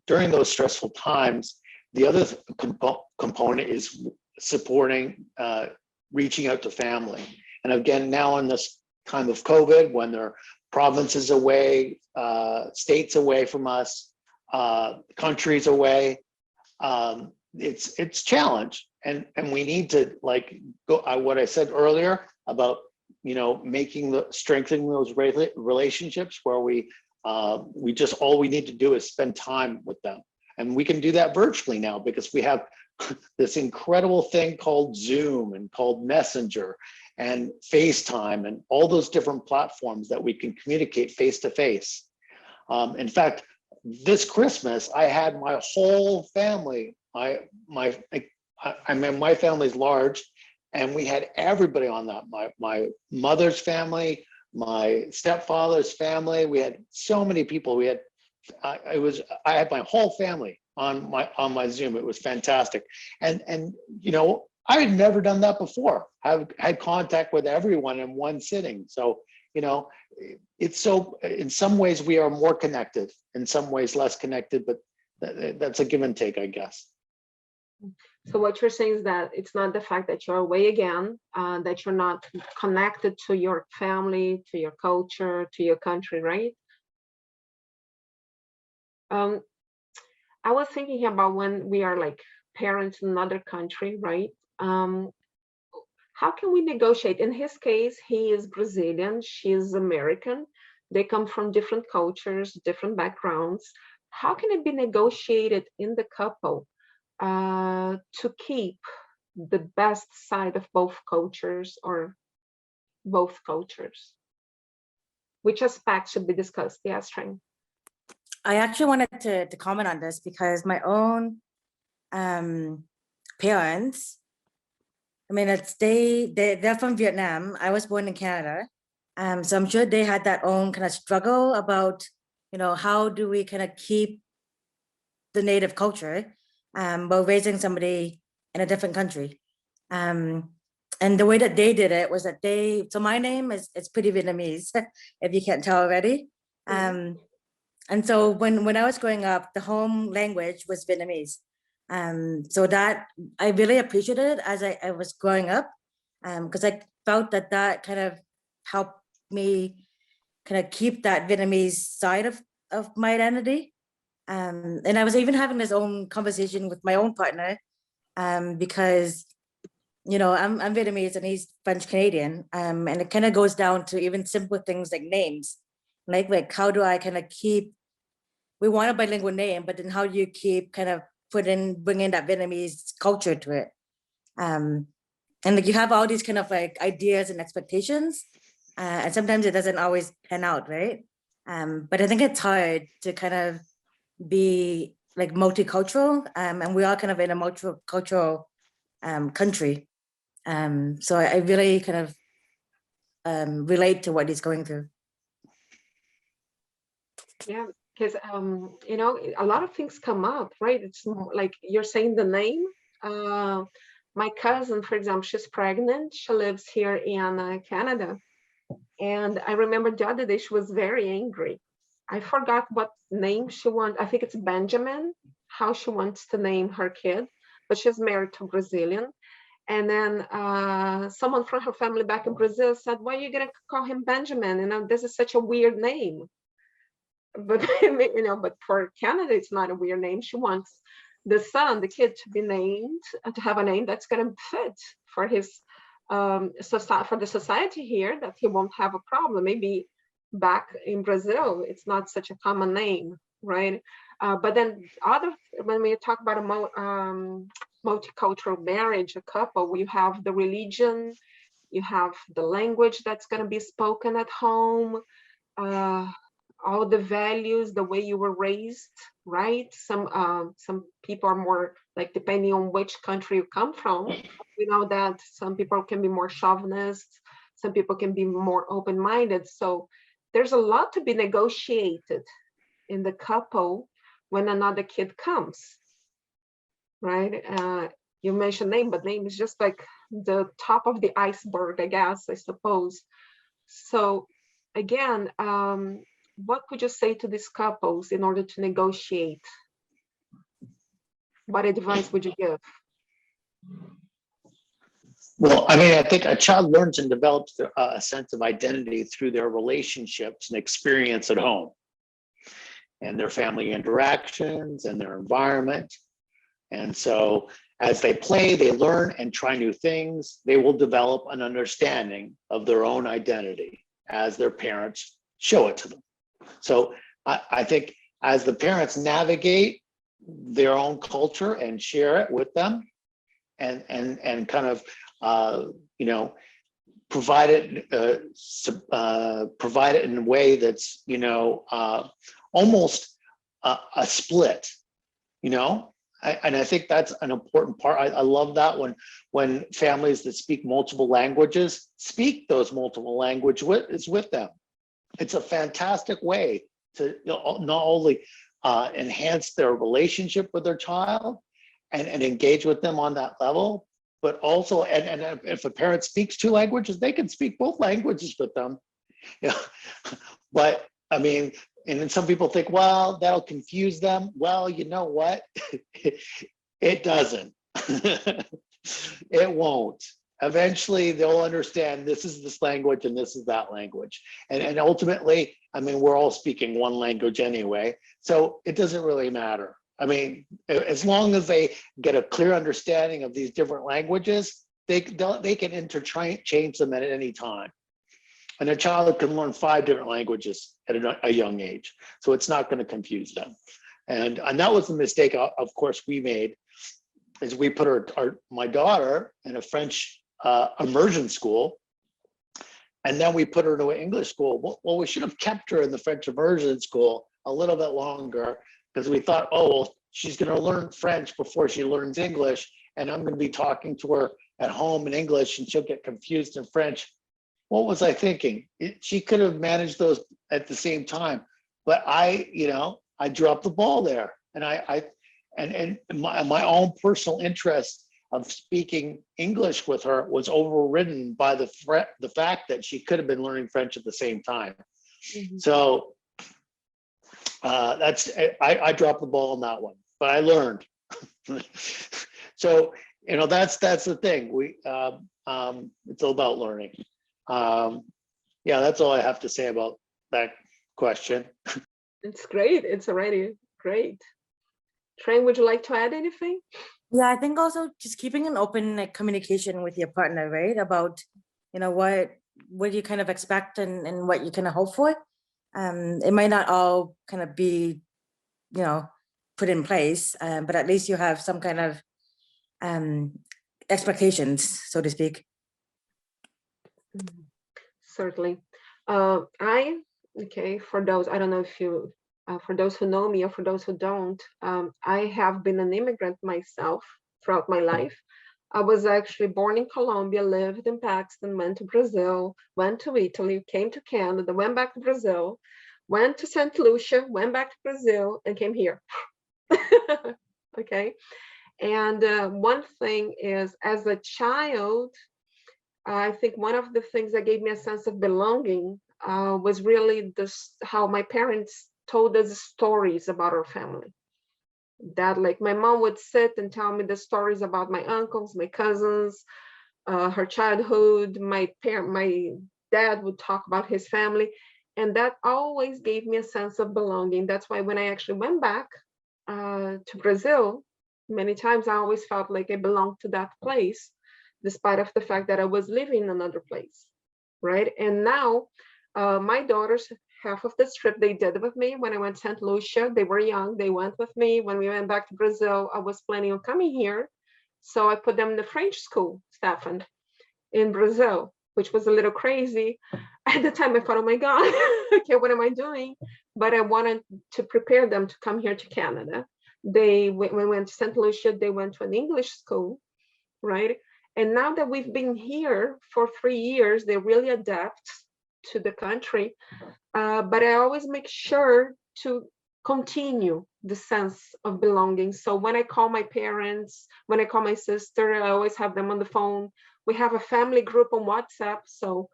during those stressful times, the other component is supporting, reaching out to family. And again, now in this time of COVID, when there are provinces away, states away from us, countries away, it's challenge. And we need to go, what I said earlier about, strengthening those relationships where we just, all we need to do is spend time with them. And we can do that virtually now because we have this incredible thing called Zoom and called Messenger and FaceTime and all those different platforms that we can communicate face to face. In fact, this Christmas, I had my whole family, my family's large, and we had everybody on that. My mother's family, my stepfather's family. We had so many people. We had, I had my whole family on my Zoom. It was fantastic. And I had never done that before. I've had contact with everyone in one sitting. So, it's so, in some ways we are more connected, in some ways less connected, but that's a give and take, I guess. So what you're saying is that it's not the fact that you're away again, that you're not connected to your family, to your culture, to your country, right? I was thinking about when we are parent in another country, right? How can we negotiate? In his case, he is Brazilian, she is American. They come from different cultures, different backgrounds. How can it be negotiated in the couple to keep the best side of both cultures or both cultures? Which aspects should be discussed? Yes, Trang. I actually wanted to comment on this because my own parents, I mean, they're from Vietnam. I was born in Canada. So I'm sure they had that own kind of struggle about, how do we kind of keep the native culture while raising somebody in a different country. And the way that they did it was that so my name is pretty Vietnamese, if you can't tell already. And so when I was growing up, the home language was Vietnamese. So that I really appreciated it as I was growing up, because I felt that kind of helped me kind of keep that Vietnamese side of my identity. And I was even having this own conversation with my own partner, because I'm Vietnamese and he's French Canadian, and it kind of goes down to even simple things like names, like how do I kind of keep, we want a bilingual name, but then how do you keep kind of bringing that Vietnamese culture to it? And like you have all these kind of like ideas and expectations, and sometimes it doesn't always pan out, right? But I think it's hard to kind of be like multicultural, and we are kind of in a multicultural country. So I really kind of relate to what he's going through. Yeah, because a lot of things come up, right? It's like you're saying the name. My cousin, for example, she's pregnant. She lives here in Canada. And I remember the other day she was very angry. I forgot what name she wants. I think it's Benjamin, how she wants to name her kid, but she's married to a Brazilian. And then someone from her family back in Brazil said, why are you going to call him Benjamin? This is such a weird name. But, but for Canada, it's not a weird name. She wants the kid to be named, to have a name that's going to fit for his for the society here, that he won't have a problem. Maybe back in Brazil, it's not such a common name, right? But then when we talk about a multicultural marriage, a couple, you have the religion, you have the language that's going to be spoken at home, all the values, the way you were raised, right? Some people are more like, depending on which country you come from, we know that some people can be more chauvinist, some people can be more open-minded. So there's a lot to be negotiated in the couple when another kid comes, right? You mentioned name, but name is just like the top of the iceberg, I suppose. So again, what would you say to these couples in order to negotiate? What advice would you give? Well, I mean, I think a child learns and develops a sense of identity through their relationships and experience at home, and their family interactions and their environment. And so as they play, they learn and try new things. They will develop an understanding of their own identity as their parents show it to them. So I think as the parents navigate their own culture and share it with them, and kind of provide it in a way that's almost a split, and I think that's an important part. I love that when families that speak multiple languages speak those multiple languages with them. It's a fantastic way to not only enhance their relationship with their child and engage with them on that level, but also, and if a parent speaks two languages, they can speak both languages with them. But I mean, and then some people think, well, that'll confuse them. Well, you know what? It doesn't. It won't. Eventually, they'll understand this is this language and this is that language. And ultimately, I mean, we're all speaking one language anyway, so it doesn't really matter. I mean, as long as they get a clear understanding of these different languages, they can interchange them at any time. And a child can learn 5 different languages at a young age. So it's not going to confuse them. And that was the mistake, of course, we made, is we put my daughter in a French immersion school. And then we put her to an English school. Well, we should have kept her in the French immersion school a little bit longer, because we thought, oh, well, she's going to learn French before she learns English. And I'm going to be talking to her at home in English and she'll get confused in French. What was I thinking? She could have managed those at the same time, but I dropped the ball there, and my own personal interest of speaking English with her was overridden by the fact that she could have been learning French at the same time. Mm-hmm. So I dropped the ball on that one, but I learned. So that's the thing. It's all about learning. Yeah, that's all I have to say about that question. It's great. It's already great. Trang, would you like to add anything? Yeah, I think also just keeping an open communication with your partner, right? About, what you kind of expect and what you kind of hope for. It might not all kind of be, put in place, but at least you have some kind of expectations, so to speak. Certainly. For those, I don't know if you, for those who know me or for those who don't, I have been an immigrant myself throughout my life. I was actually born in Colombia, lived in Pakistan, went to Brazil, went to Italy, came to Canada, went back to Brazil, went to St. Lucia, went back to Brazil, and came here. Okay. And one thing is, as a child, I think one of the things that gave me a sense of belonging was really how my parents told us stories about our family. That, like, my mom would sit and tell me the stories about my uncles, my cousins, her childhood. My dad would talk about his family, and that always gave me a sense of belonging. That's why when I actually went back to Brazil, many times I always felt like I belonged to that place, despite of the fact that I was living in another place, right? And now my daughters, half of this trip they did with me. When I went to St. Lucia, they were young, they went with me. When we went back to Brazil, I was planning on coming here. So I put them in the French school, Stefan, in Brazil, which was a little crazy. At the time I thought, oh my God, okay, what am I doing? But I wanted to prepare them to come here to Canada. When we went to St. Lucia, they went to an English school, right? And now that we've been here for 3 years, they really adapt to the country. But I always make sure to continue the sense of belonging. So when I call my parents, when I call my sister, I always have them on the phone. We have a family group on WhatsApp. So,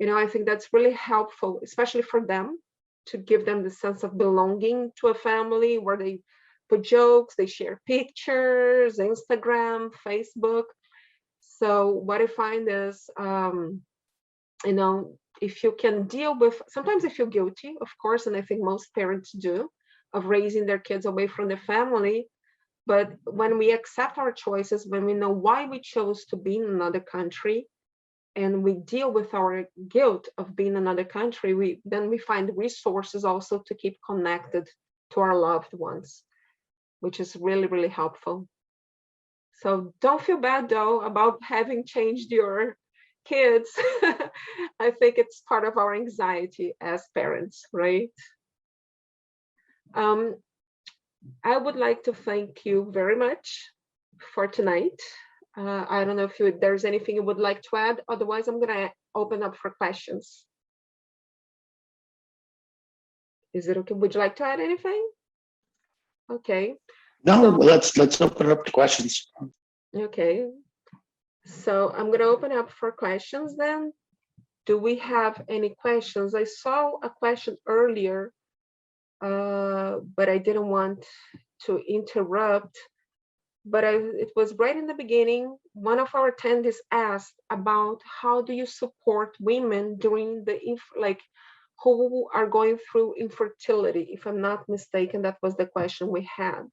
I think that's really helpful, especially for them, to give them the sense of belonging to a family where they put jokes, they share pictures, Instagram, Facebook. So what I find is, if you can deal with, sometimes I feel guilty, of course, and I think most parents do, of raising their kids away from the family. But when we accept our choices, when we know why we chose to be in another country, and we deal with our guilt of being in another country, then we find resources also to keep connected to our loved ones, which is really, really helpful. So don't feel bad, though, about having changed your kids. I think it's part of our anxiety as parents, right? I would like to thank you very much for tonight. I don't know if there's anything you would like to add. Otherwise, I'm going to open up for questions. Is it okay? Would you like to add anything? Okay. No, let's open it up to questions. Okay. So I'm going to open up for questions then. Do we have any questions? I saw a question earlier, but I didn't want to interrupt. But it was right in the beginning. One of our attendees asked about how do you support women during who are going through infertility. If I'm not mistaken, that was the question we had.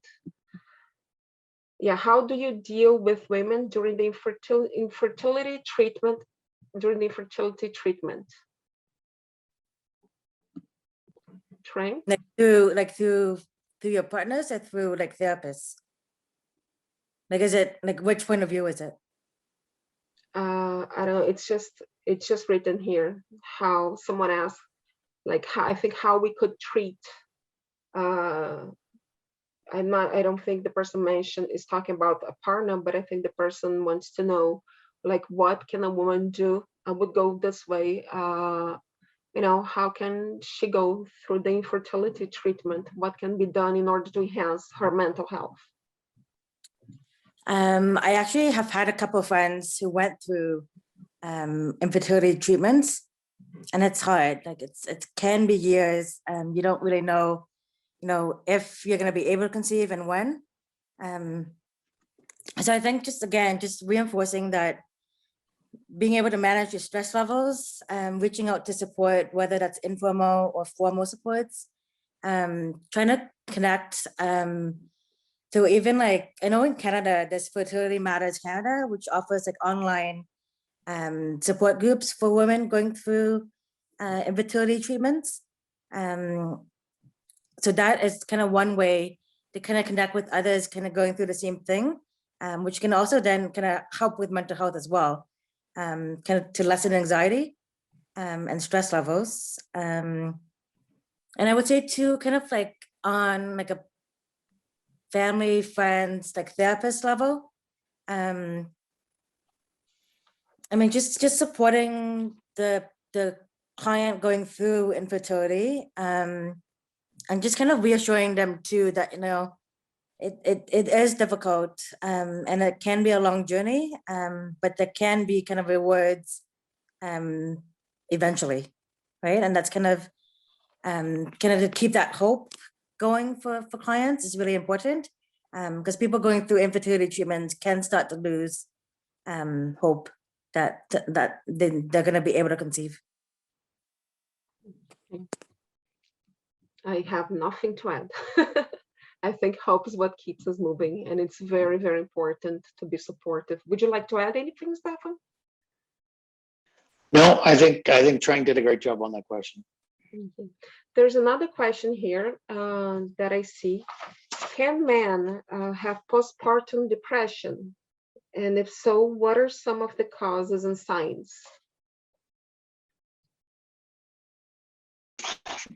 Yeah, how do you deal with women during the infertility treatment, Trang? Like through your partners or through like therapists? Like, is it like, which point of view is it? I don't know, it's just written here, how someone asked, like, how we could treat, I don't think the person mentioned is talking about a partner, but I think the person wants to know, like, what can a woman do? I would go this way, you know, how can she go through the infertility treatment? What can be done in order to enhance her mental health? I actually have had a couple of friends who went through infertility treatments, and it's hard. Like, it can be years. You don't really know, if you're going to be able to conceive and when. So I think just reinforcing that, being able to manage your stress levels, reaching out to support, whether that's informal or formal supports, trying to connect. So even like, I know in Canada, there's Fertility Matters Canada, which offers like online support groups for women going through infertility treatments. So that is kind of one way to kind of connect with others kind of going through the same thing, which can also then kind of help with mental health as well, kind of to lessen anxiety and stress levels. And I would say too, kind of like on like a family, friends, like therapist level. I mean, just supporting the client going through infertility, and just kind of reassuring them too that, it is difficult, and it can be a long journey, but there can be kind of rewards eventually, right? And that's kind of to keep that hope going for clients is really important, because people going through infertility treatments can start to lose hope that they're going to be able to conceive. I have nothing to add. I think hope is what keeps us moving, and it's very, very important to be supportive. Would you like to add anything, Stefan? No, I think Trang did a great job on that question. Mm-hmm. There's another question here that I see. Can men have postpartum depression? And if so, what are some of the causes and signs?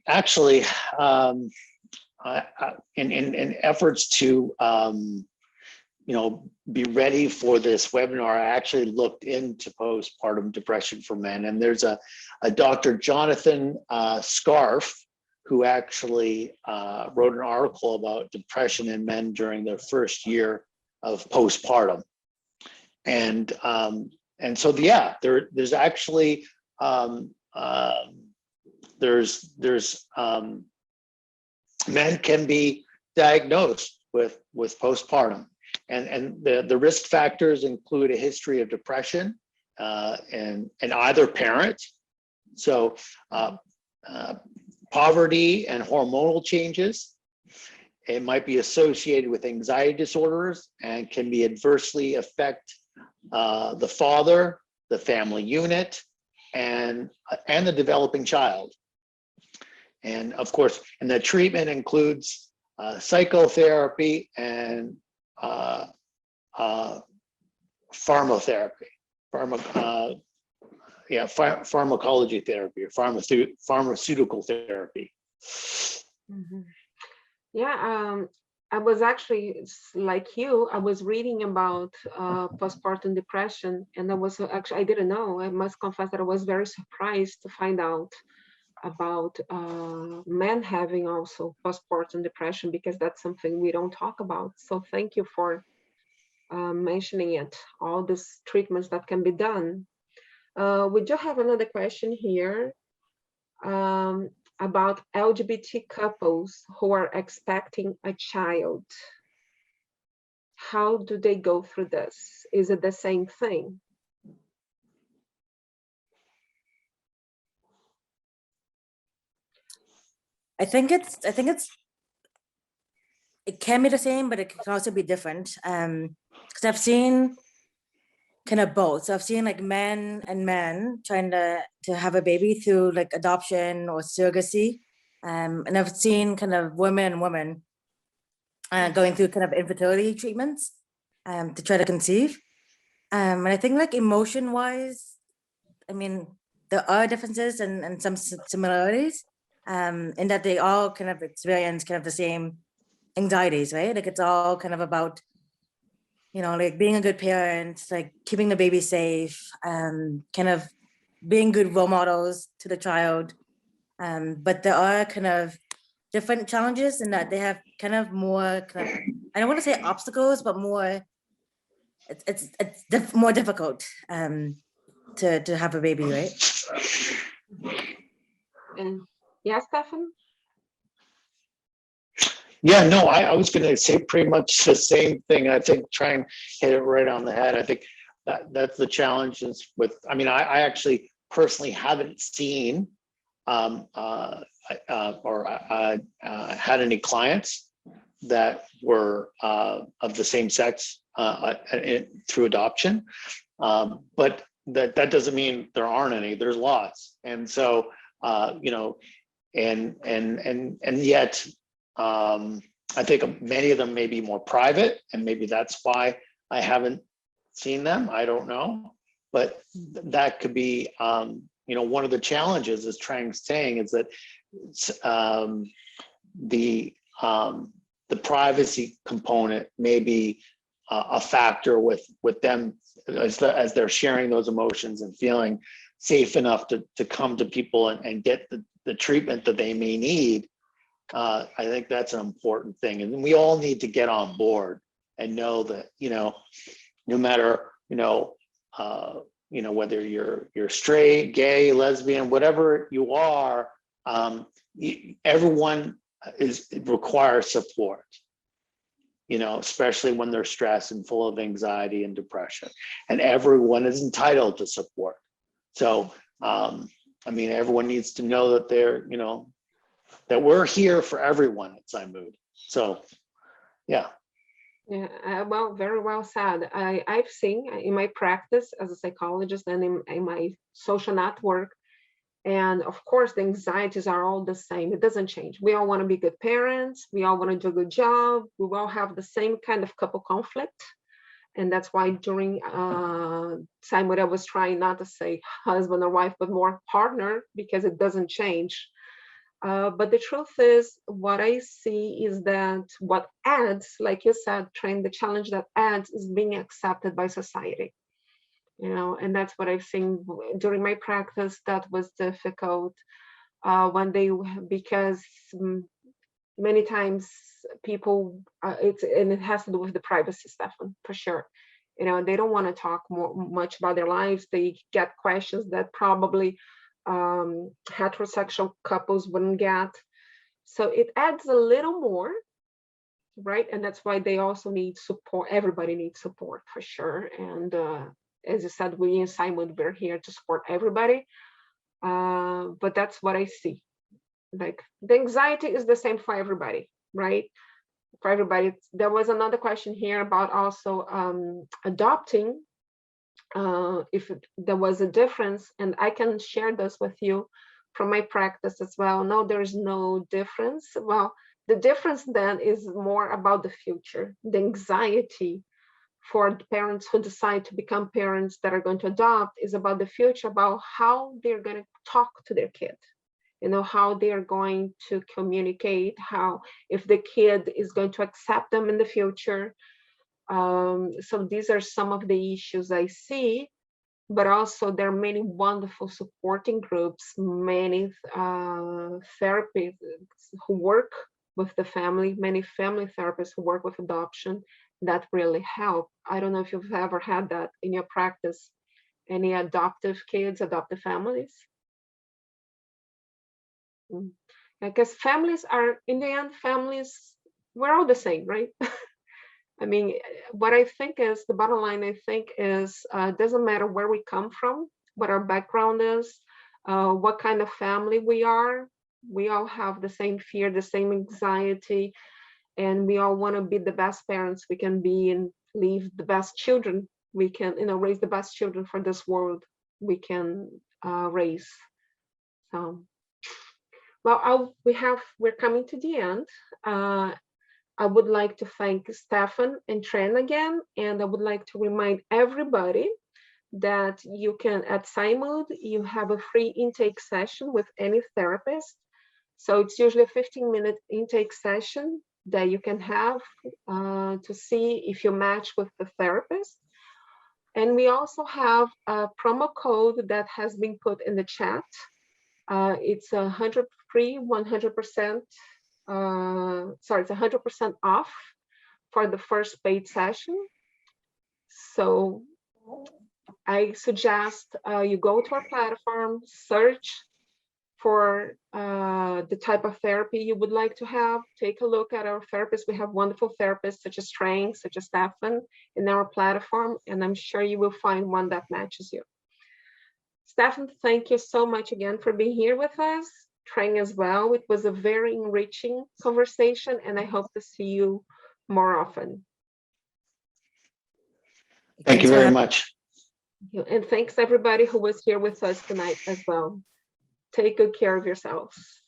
Actually, in efforts to be ready for this webinar, I actually looked into postpartum depression for men, and there's a Dr. Jonathan Scarf who actually wrote an article about depression in men during their first year of postpartum. And so, yeah, there's actually men can be diagnosed with postpartum, and the risk factors include a history of depression and either parent. So poverty and hormonal changes. It might be associated with anxiety disorders and can be adversely affect the father, the family unit, and the developing child. And of course, and the treatment includes psychotherapy and pharmacology therapy, or pharmaceutical therapy. Mm-hmm. Yeah, I was actually, like you, I was reading about postpartum depression, and I didn't know. I must confess that I was very surprised to find out about men having also postpartum depression, because that's something we don't talk about. So thank you for mentioning it, all these treatments that can be done. We do have another question here about LGBT couples who are expecting a child. How do they go through this? Is it the same thing? I think it can be the same, but it can also be different. Because I've seen kind of both. So I've seen like men and men trying to have a baby through like adoption or surrogacy. And I've seen kind of women and women going through kind of infertility treatments to try to conceive. And I think like emotion wise, I mean, there are differences and some similarities in that they all kind of experience kind of the same anxieties, right? Like it's all kind of about, you know, like being a good parent, like keeping the baby safe, kind of being good role models to the child. But there are kind of different challenges in that they have kind of more kind of, I don't want to say obstacles, but more, it's more difficult to have a baby, right? And yeah, Stefan? Yeah, no, I was going to say pretty much the same thing. I think try and hit it right on the head. I think that's the challenge is with, I mean, I actually personally haven't seen or had any clients that were of the same sex through adoption. But that doesn't mean there aren't any, there's lots. And so, you know, and yet, I think many of them may be more private, and maybe that's why I haven't seen them. I don't know, but that could be, you know, one of the challenges, as Trang's saying, is that the privacy component may be a factor with them as they're sharing those emotions and feeling safe enough to come to people and get the treatment that they may need. I think that's an important thing, and we all need to get on board and know that, you know, no matter, you know, whether you're straight, gay, lesbian, whatever you are, everyone requires support. You know, especially when they're stressed and full of anxiety and depression, and everyone is entitled to support. So, I mean, everyone needs to know that they're, you know, that we're here for everyone at PsyMood. So, yeah. Yeah, well, very well said. I've seen in my practice as a psychologist and in my social network, and of course, the anxieties are all the same. It doesn't change. We all want to be good parents. We all want to do a good job. We all have the same kind of couple conflict. And that's why during PsyMood, I was trying not to say husband or wife, but more partner, because it doesn't change. But the truth is, what I see is that what adds, like you said, Trang, the challenge that adds is being accepted by society. You know, and that's what I've seen during my practice. That was difficult because many times people, it has to do with the privacy, Stefan, for sure. You know, they don't want to talk much about their lives. They get questions that probably heterosexual couples wouldn't get. So it adds a little more, right? And that's why they also need support. Everybody needs support for sure. And as you said, we in PsyMood, we're here to support everybody. But that's what I see. Like the anxiety is the same for everybody, right? For everybody. There was another question here about also adopting, if there was a difference, and I can share this with you from my practice as well. No, there's no difference. Well, the difference then is more about the future, the anxiety for the parents who decide to become parents that are going to adopt is about the future, about how they're going to talk to their kid, you know, how they're going to communicate, how, if the kid is going to accept them in the future. So these are some of the issues I see, but also there are many wonderful supporting groups, many therapists who work with the family, many family therapists who work with adoption that really help. I don't know if you've ever had that in your practice, any adoptive kids, adoptive families. I guess families are, in the end, families, we're all the same, right? I mean, what I think is, the bottom line, I think is, doesn't matter where we come from, what our background is, what kind of family we are, We all have the same fear, the same anxiety, and we all want to be the best parents we can be and leave the best children we can, raise the best children for this world we can raise. So, well, we're coming to the end. I would like to thank Stefan and Tran again, and I would like to remind everybody that you can, at PsyMood, you have a free intake session with any therapist. So it's usually a 15-minute intake session that you can have to see if you match with the therapist. And we also have a promo code that has been put in the chat. It's 100% it's 100% off for the first paid session. So I suggest you go to our platform, search for the type of therapy you would like to have. Take a look at our therapists. We have wonderful therapists such as Trang, such as Stefan in our platform, and I'm sure you will find one that matches you. Stefan, thank you so much again for being here with us. Trang as well. It was a very enriching conversation, and I hope to see you more often. Thank you very much. And thanks everybody who was here with us tonight as well. Take good care of yourselves.